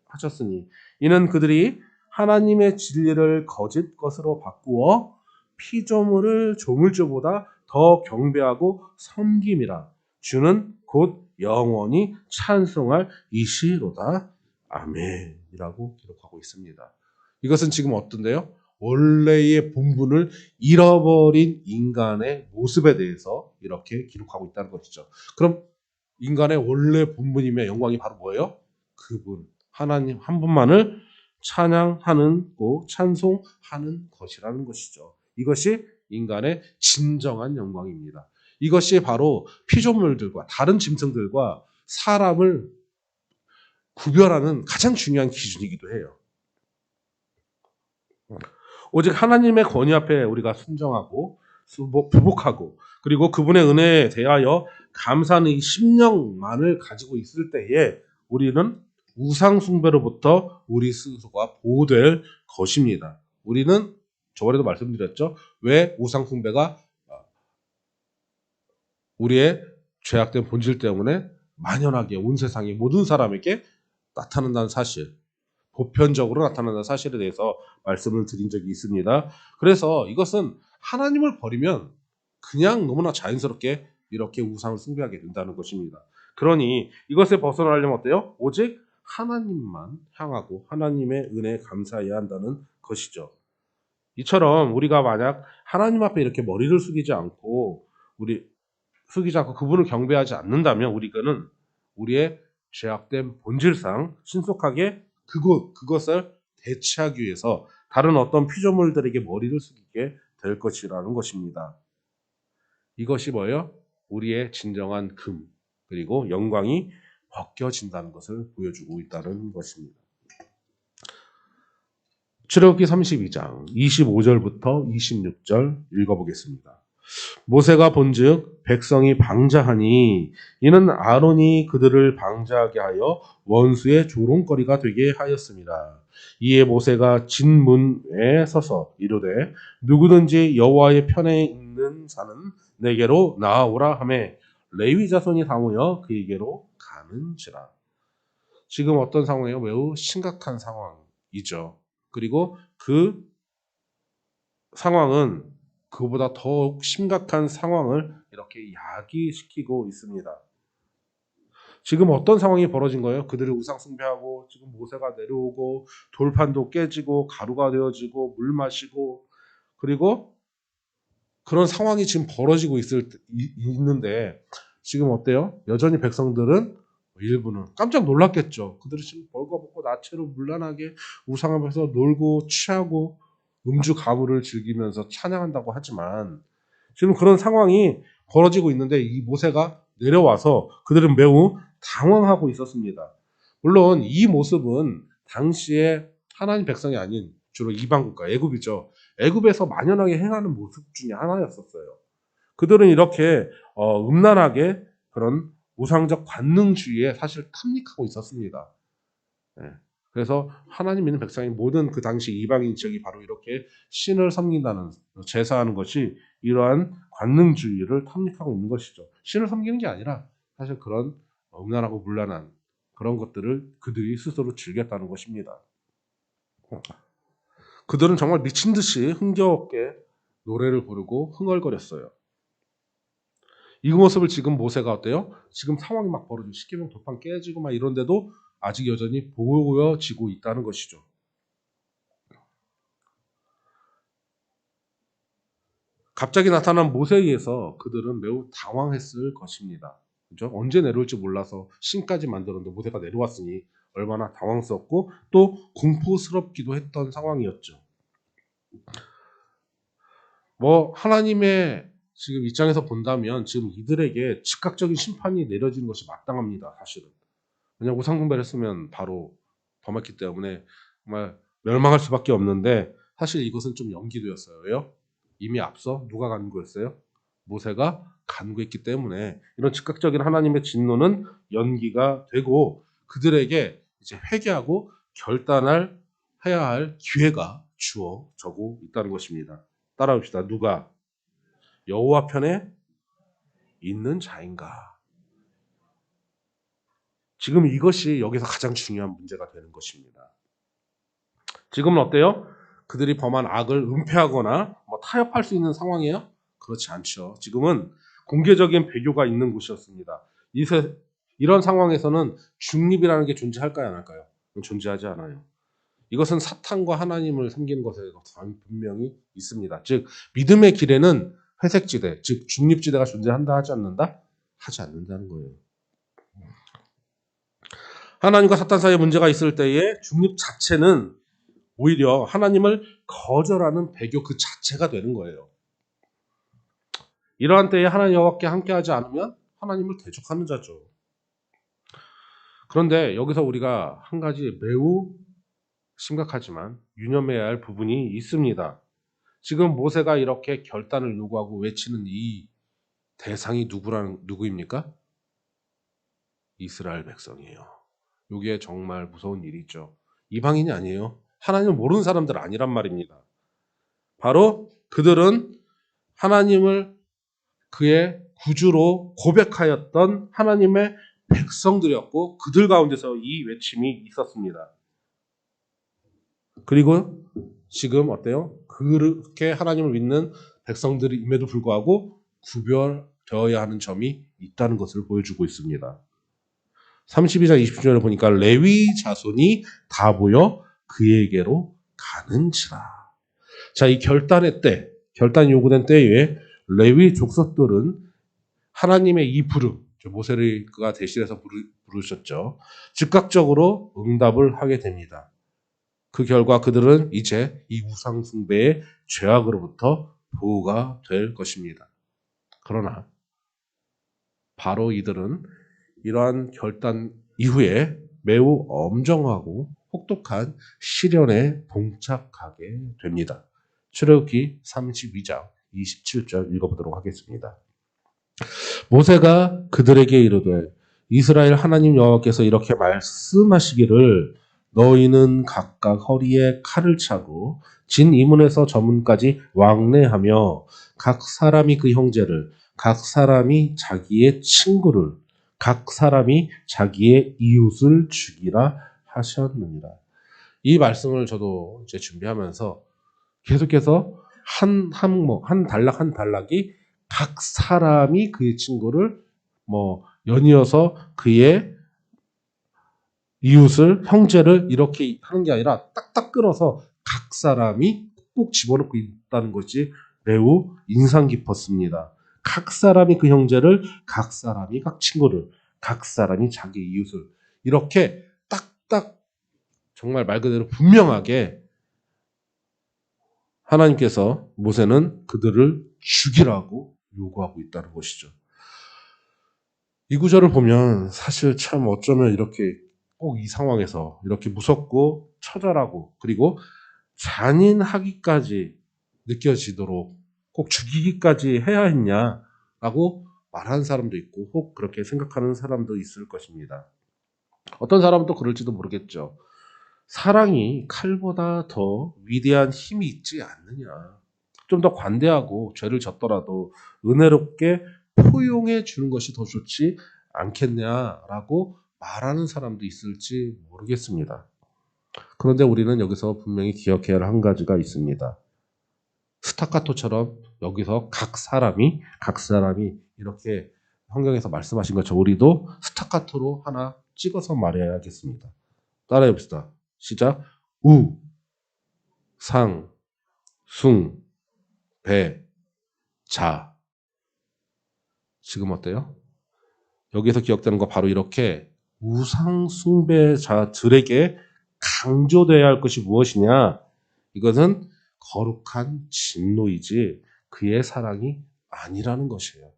하셨으니 이는 그들이 하나님의 진리를 거짓 것으로 바꾸어 피조물을 조물주보다 더 경배하고 섬김이라. 주는 곧 영원히 찬송할 이시로다. 아멘이라고 기록하고 있습니다. 이것은 지금 어떤데요? 원래의 본분을 잃어버린 인간의 모습에 대해서 이렇게 기록하고 있다는 것이죠. 그럼 인간의 원래 본분이며 영광이 바로 뭐예요? 그분, 하나님 한 분만을 찬양하는 찬송하는 것이라는 것이죠. 이것이 인간의 진정한 영광입니다. 이것이 바로 피조물들과 다른 짐승들과 사람을 구별하는 가장 중요한 기준이기도 해요. 오직 하나님의 권위 앞에 우리가 순종하고 부복하고 그리고 그분의 은혜에 대하여 감사하는 이 심령만을 가지고 있을 때에 우리는 우상 숭배로부터 우리 스스로가 보호될 것입니다. 우리는 저번에도 말씀드렸죠. 왜 우상 숭배가 우리의 죄악된 본질 때문에 만연하게 온 세상의 모든 사람에게 나타난다는 사실. 보편적으로 나타나는 사실에 대해서 말씀을 드린 적이 있습니다. 그래서 이것은 하나님을 버리면 그냥 너무나 자연스럽게 이렇게 우상을 숭배하게 된다는 것입니다. 그러니 이것에 벗어나려면 어때요? 오직 하나님만 향하고 하나님의 은혜에 감사해야 한다는 것이죠. 이처럼 우리가 만약 하나님 앞에 이렇게 머리를 숙이지 않고 그분을 경배하지 않는다면 우리는 우리의 죄악된 본질상 신속하게 그것을 대체하기 위해서 다른 어떤 피조물들에게 머리를 숙이게 될 것이라는 것입니다. 이것이 뭐예요? 우리의 진정한 금 그리고 영광이 벗겨진다는 것을 보여주고 있다는 것입니다. 출애굽기 32장 25절부터 26절 읽어보겠습니다. 모세가 본즉 백성이 방자하니 이는 아론이 그들을 방자하게 하여 원수의 조롱거리가 되게 하였습니다. 이에 모세가 진문에 서서 이르되 누구든지 여호와의 편에 있는 자는 내게로 나아오라 하매 레위 자손이 다 모여 그에게로 가는지라. 지금 어떤 상황이에요? 매우 심각한 상황이죠. 그리고 그 상황은 그보다 더욱 심각한 상황을 이렇게 야기시키고 있습니다. 지금 어떤 상황이 벌어진 거예요? 그들이 우상 숭배하고 지금 모세가 내려오고 돌판도 깨지고 가루가 되어지고 물 마시고 그리고 그런 상황이 지금 벌어지고 있는데 지금 어때요? 여전히 백성들은 일부는 깜짝 놀랐겠죠. 그들이 지금 벌거벗고 나체로 문란하게 우상 앞에서 놀고 취하고 음주 가무를 즐기면서 찬양한다고 하지만 지금 그런 상황이 벌어지고 있는데 이 모세가 내려와서 그들은 매우 당황하고 있었습니다. 물론 이 모습은 당시에 하나님 백성이 아닌 주로 이방 국가 애굽이죠. 애굽에서 만연하게 행하는 모습 중에 하나였었어요. 그들은 이렇게 음란하게 그런 우상적 관능주의에 사실 탐닉하고 있었습니다. 네. 그래서 하나님 믿는 백성이 모든 그 당시 이방인 지역이 바로 이렇게 신을 섬긴다는 제사하는 것이 이러한 관능주의를 탐닉하고 있는 것이죠. 신을 섬기는 게 아니라 사실 그런 음란하고 문란한 그런 것들을 그들이 스스로 즐겼다는 것입니다. 그들은 정말 미친 듯이 흥겨웠게 노래를 부르고 흥얼거렸어요. 이 모습을 지금 모세가 어때요? 지금 상황이 막 벌어지고 십계명 돌판 깨지고 막 이런데도 아직 여전히 보여지고 있다는 것이죠. 갑자기 나타난 모세에 의해서 그들은 매우 당황했을 것입니다. 그죠? 언제 내려올지 몰라서 신까지 만들었는데 모세가 내려왔으니 얼마나 당황스럽고 또 공포스럽기도 했던 상황이었죠. 하나님의 지금 입장에서 본다면 지금 이들에게 즉각적인 심판이 내려지는 것이 마땅합니다. 사실은. 왜냐하면 우상 숭배를 했으면 바로 범했기 때문에 정말 멸망할 수밖에 없는데 사실 이것은 좀 연기되었어요. 왜요? 이미 앞서 누가 간구했어요? 모세가 간구했기 때문에 이런 즉각적인 하나님의 진노는 연기가 되고 그들에게 이제 회개하고 결단을 해야 할 기회가 주어지고 있다는 것입니다. 따라합시다. 누가 여호와 편에 있는 자인가? 지금 이것이 여기서 가장 중요한 문제가 되는 것입니다. 지금은 어때요? 그들이 범한 악을 은폐하거나 타협할 수 있는 상황이에요? 그렇지 않죠. 지금은 공개적인 배교가 있는 곳이었습니다. 이런 상황에서는 중립이라는 게 존재할까요? 안 할까요? 존재하지 않아요. 이것은 사탄과 하나님을 섬기는 것에 분명히 있습니다. 즉 믿음의 길에는 회색지대, 즉 중립지대가 존재한다 하지 않는다? 하지 않는다는 거예요. 하나님과 사탄 사이에 문제가 있을 때에 중립 자체는 오히려 하나님을 거절하는 배교 그 자체가 되는 거예요. 이러한 때에 하나님 여호와께 함께하지 않으면 하나님을 대적하는 자죠. 그런데 여기서 우리가 한 가지 매우 심각하지만 유념해야 할 부분이 있습니다. 지금 모세가 이렇게 결단을 요구하고 외치는 이 대상이 누구입니까? 이스라엘 백성이에요. 이게 정말 무서운 일이죠. 이방인이 아니에요. 하나님을 모르는 사람들 아니란 말입니다. 바로 그들은 하나님을 그의 구주로 고백하였던 하나님의 백성들이었고 그들 가운데서 이 외침이 있었습니다. 그리고 지금 어때요? 그렇게 하나님을 믿는 백성들임에도 불구하고 구별되어야 하는 점이 있다는 것을 보여주고 있습니다. 32장 20절에 보니까 레위 자손이 다 모여 그에게로 가는지라. 자, 이 결단의 때, 결단이 요구된 때에 레위 족속들은 하나님의 이 부름, 모세가 대신해서 부르셨죠. 즉각적으로 응답을 하게 됩니다. 그 결과 그들은 이제 이 우상 숭배의 죄악으로부터 보호가 될 것입니다. 그러나 바로 이들은 이러한 결단 이후에 매우 엄정하고 혹독한 시련에 봉착하게 됩니다. 출애굽기 32장 27절 읽어보도록 하겠습니다. 모세가 그들에게 이르되 이스라엘 하나님 여호와께서 이렇게 말씀하시기를 너희는 각각 허리에 칼을 차고 진 이문에서 저문까지 왕래하며 각 사람이 그 형제를 각 사람이 자기의 친구를 각 사람이 자기의 이웃을 죽이라 하셨느니라. 이 말씀을 저도 이제 준비하면서 계속해서 한 단락 한 단락이 각 사람이 그의 친구를 연이어서 그의 이웃을 형제를 이렇게 하는 게 아니라 딱딱 끊어서 각 사람이 꼭 집어넣고 있다는 것이 매우 인상 깊었습니다. 각 사람이 그 형제를, 각 사람이 각 친구를, 각 사람이 자기 이웃을 이렇게 딱딱 정말 말 그대로 분명하게 하나님께서 모세는 그들을 죽이라고 요구하고 있다는 것이죠. 이 구절을 보면 사실 참 어쩌면 이렇게 꼭 이 상황에서 이렇게 무섭고 처절하고 그리고 잔인하기까지 느껴지도록 꼭 죽이기까지 해야 했냐라고 말하는 사람도 있고 혹 그렇게 생각하는 사람도 있을 것입니다. 어떤 사람은 또 그럴지도 모르겠죠. 사랑이 칼보다 더 위대한 힘이 있지 않느냐. 좀 더 관대하고 죄를 졌더라도 은혜롭게 포용해 주는 것이 더 좋지 않겠냐라고 말하는 사람도 있을지 모르겠습니다. 그런데 우리는 여기서 분명히 기억해야 할 한 가지가 있습니다. 스타카토처럼 여기서 각 사람이 이렇게 성경에서 말씀하신 것처럼 우리도 스타카토로 하나 찍어서 말해야겠습니다. 따라해 봅시다. 시작. 우, 상, 숭, 배, 자. 지금 어때요? 여기서 기억되는 거 바로 이렇게 우상 숭배자들에게 강조되어야 할 것이 무엇이냐? 이것은 거룩한 진노이지 그의 사랑이 아니라는 것이에요.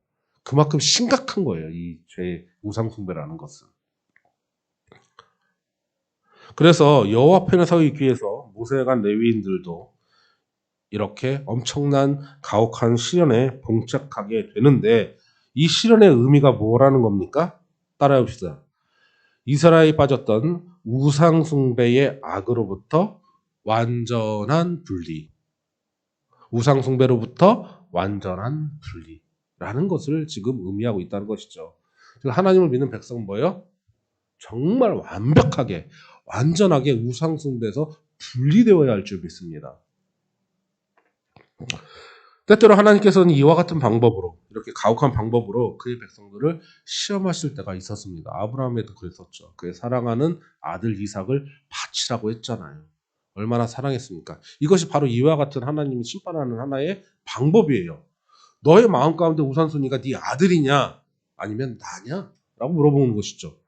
그만큼 심각한 거예요. 이 죄의 우상 숭배라는 것은. 그래서 여호와 편에 서 있기 위해서 모세가 레위인들도 이렇게 엄청난 가혹한 시련에 봉착하게 되는데 이 시련의 의미가 뭐라는 겁니까? 따라해 봅시다. 이스라엘이 빠졌던 우상 숭배의 악으로부터 완전한 분리. 우상 숭배로부터 완전한 분리라는 것을 지금 의미하고 있다는 것이죠. 하나님을 믿는 백성은 뭐예요? 정말 완벽하게 완전하게 우상 숭배에서 분리되어야 할 줄 믿습니다. 때때로 하나님께서는 이와 같은 방법으로 이렇게 가혹한 방법으로 그의 백성들을 시험하실 때가 있었습니다. 아브라함에도 그랬었죠. 그의 사랑하는 아들 이삭을 바치라고 했잖아요. 얼마나 사랑했습니까? 이것이 바로 이와 같은 하나님이 심판하는 하나의 방법이에요. 너의 마음 가운데 우선순위가 네 아들이냐 아니면 나냐? 라고 물어보는 것이죠.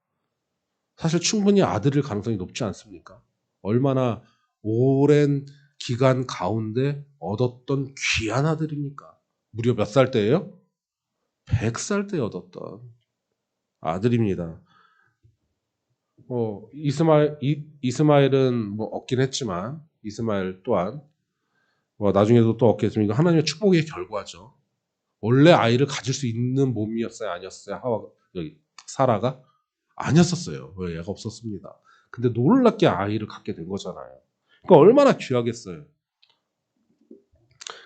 사실 충분히 아들일 가능성이 높지 않습니까? 얼마나 오랜 기간 가운데 얻었던 귀한 아들입니까? 무려 몇 살 때예요? 100살 때 얻었던 아들입니다. 이스마엘은 얻긴 했지만 이스마엘 또한 나중에도 또 얻겠지만 하나님의 축복의 결과죠. 원래 아이를 가질 수 있는 몸이었어요? 아니었어요? 사라가? 아니었었어요. 왜? 애가 없었습니다. 근데 놀랍게 아이를 갖게 된 거잖아요. 그러니까 얼마나 귀하겠어요.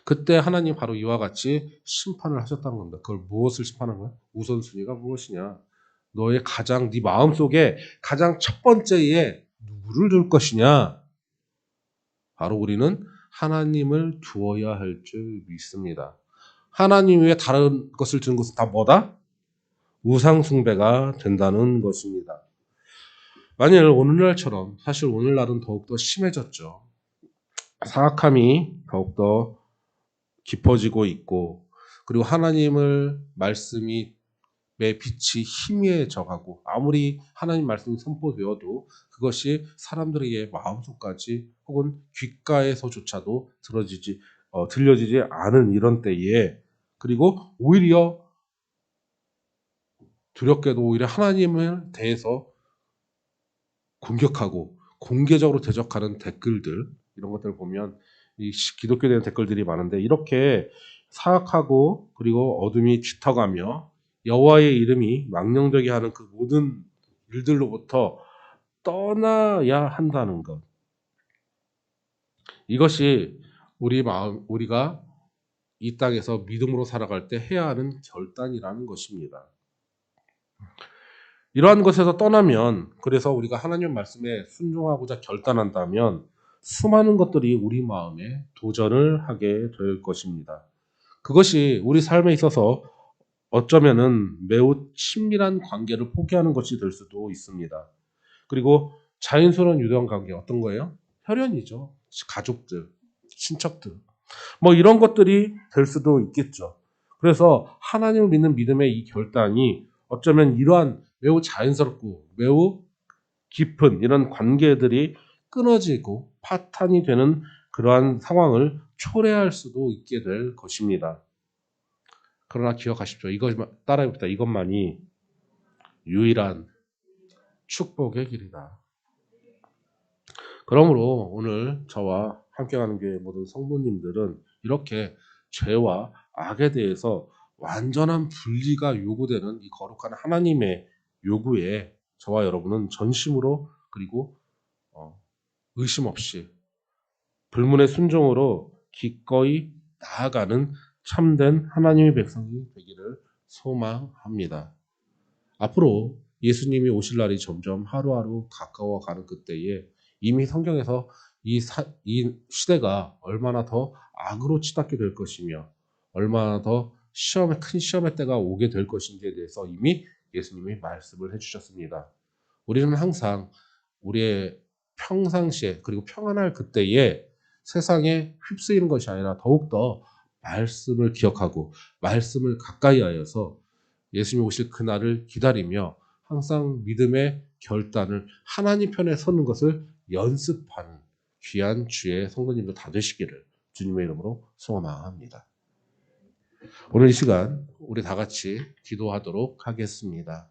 그때 하나님 바로 이와 같이 심판을 하셨다는 겁니다. 그걸 무엇을 심판한 거야? 우선순위가 무엇이냐? 너의 네 마음속에 가장 첫 번째에 누구를 둘 것이냐? 바로 우리는 하나님을 두어야 할 줄 믿습니다. 하나님 외에 다른 것을 두는 것은 다 뭐다? 우상숭배가 된다는 것입니다. 만일 오늘날처럼, 사실 오늘날은 더욱더 심해졌죠. 사악함이 더욱더 깊어지고 있고, 그리고 하나님을 말씀이 내 빛이 희미해져가고, 아무리 하나님 말씀이 선포되어도 그것이 사람들에게 마음속까지 혹은 귓가에서조차도 들려지지 않은 이런 때에, 그리고 오히려 두렵게도 오히려 하나님을 대해서 공격하고 공개적으로 대적하는 댓글들, 이런 것들을 보면 이 기독교에 대한 댓글들이 많은데, 이렇게 사악하고 그리고 어둠이 짙어가며 여호와의 이름이 망령되게 하는 그 모든 일들로부터 떠나야 한다는 것, 이것이 우리가 이 땅에서 믿음으로 살아갈 때 해야 하는 결단이라는 것입니다. 이러한 것에서 떠나면, 그래서 우리가 하나님 말씀에 순종하고자 결단한다면 수많은 것들이 우리 마음에 도전을 하게 될 것입니다. 그것이 우리 삶에 있어서 어쩌면은 매우 친밀한 관계를 포기하는 것이 될 수도 있습니다. 그리고 자연스러운 유대한 관계, 어떤 거예요? 혈연이죠. 가족들, 친척들, 뭐 이런 것들이 될 수도 있겠죠. 그래서 하나님을 믿는 믿음의 이 결단이 어쩌면 이러한 매우 자연스럽고 매우 깊은 이런 관계들이 끊어지고 파탄이 되는 그러한 상황을 초래할 수도 있게 될 것입니다. 그러나 기억하십시오. 따라해봅시다. 이것만이 유일한 축복의 길이다. 그러므로 오늘 저와 함께하는 교회 모든 성도님들은 이렇게 죄와 악에 대해서 완전한 분리가 요구되는 이 거룩한 하나님의 요구에 저와 여러분은 전심으로, 그리고 의심 없이 불문의 순종으로 기꺼이 나아가는 참된 하나님의 백성이 되기를 소망합니다. 앞으로 예수님이 오실 날이 점점 하루하루 가까워가는 그때에 이미 성경에서 이 시대가 얼마나 더 악으로 치닫게 될 것이며 얼마나 더 큰 시험의 때가 오게 될 것인지에 대해서 이미 예수님이 말씀을 해주셨습니다. 우리는 항상 우리의 평상시에, 그리고 평안할 그때에 세상에 휩쓰이는 것이 아니라 더욱더 말씀을 기억하고 말씀을 가까이 하여서 예수님이 오실 그날을 기다리며 항상 믿음의 결단을 하나님 편에 서는 것을 연습하는 귀한 주의 성도님들 다 되시기를 주님의 이름으로 소망합니다. 오늘 이 시간 우리 다 같이 기도하도록 하겠습니다.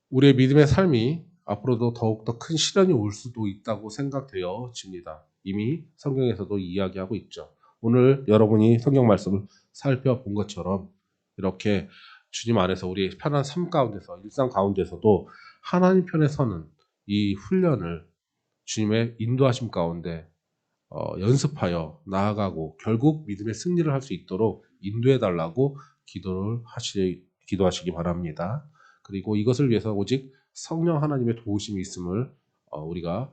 우리의 믿음의 삶이 앞으로도 더욱더 큰 시련이 올 수도 있다고 생각되어집니다. 이미 성경에서도 이야기하고 있죠. 오늘 여러분이 성경 말씀을 살펴본 것처럼 이렇게 주님 안에서 우리의 편한 삶 가운데서, 일상 가운데서도 하나님 편에 서는 이 훈련을 주님의 인도하심 가운데 연습하여 나아가고 결국 믿음의 승리를 할 수 있도록 인도해 달라고 기도하시기 바랍니다. 그리고 이것을 위해서 오직 성령 하나님의 도우심이 있음을 우리가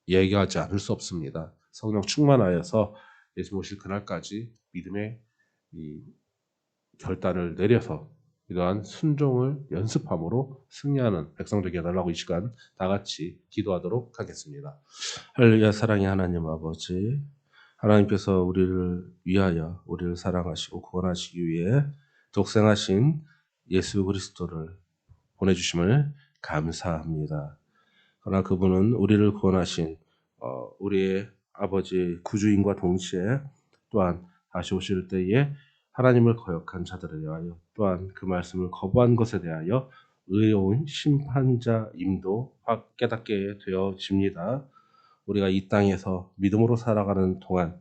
얘기하지 않을 수 없습니다. 성령 충만하여서 예수 오실 그날까지 믿음의 이 결단을 내려서 이러한 순종을 연습함으로 승리하는 백성 되게 해달라고 이 시간 다 같이 기도하도록 하겠습니다. 할렐루야. 사랑의 하나님 아버지, 하나님께서 우리를 위하여 우리를 사랑하시고 구원하시기 위해 독생하신 예수 그리스도를 보내주심을 감사합니다. 그러나 그분은 우리를 구원하신 우리의 아버지 구주인과 동시에 또한 다시 오실 때에 하나님을 거역한 자들에 대하여, 또한 그 말씀을 거부한 것에 대하여 의로운 심판자임도 깨닫게 되어집니다. 우리가 이 땅에서 믿음으로 살아가는 동안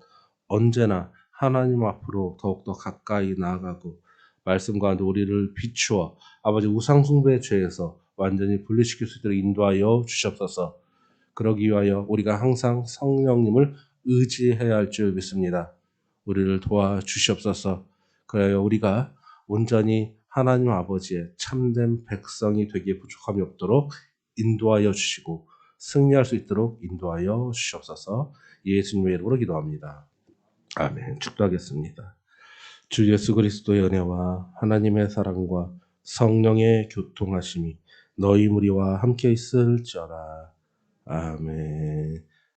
언제나 하나님 앞으로 더욱더 가까이 나아가고 말씀 가운데 우리를 비추어 아버지 우상숭배의 죄에서 완전히 분리시킬 수 있도록 인도하여 주시옵소서. 그러기 위하여 우리가 항상 성령님을 의지해야 할 줄 믿습니다. 우리를 도와주시옵소서. 그래야 우리가 온전히 하나님 아버지의 참된 백성이 되기에 부족함이 없도록 인도하여 주시고 승리할 수 있도록 인도하여 주시옵소서. 예수님의 이름으로 기도합니다. 아멘. 축도하겠습니다. 주 예수 그리스도의 은혜와 하나님의 사랑과 성령의 교통하심이 너희 무리와 함께 있을지어다. 아멘.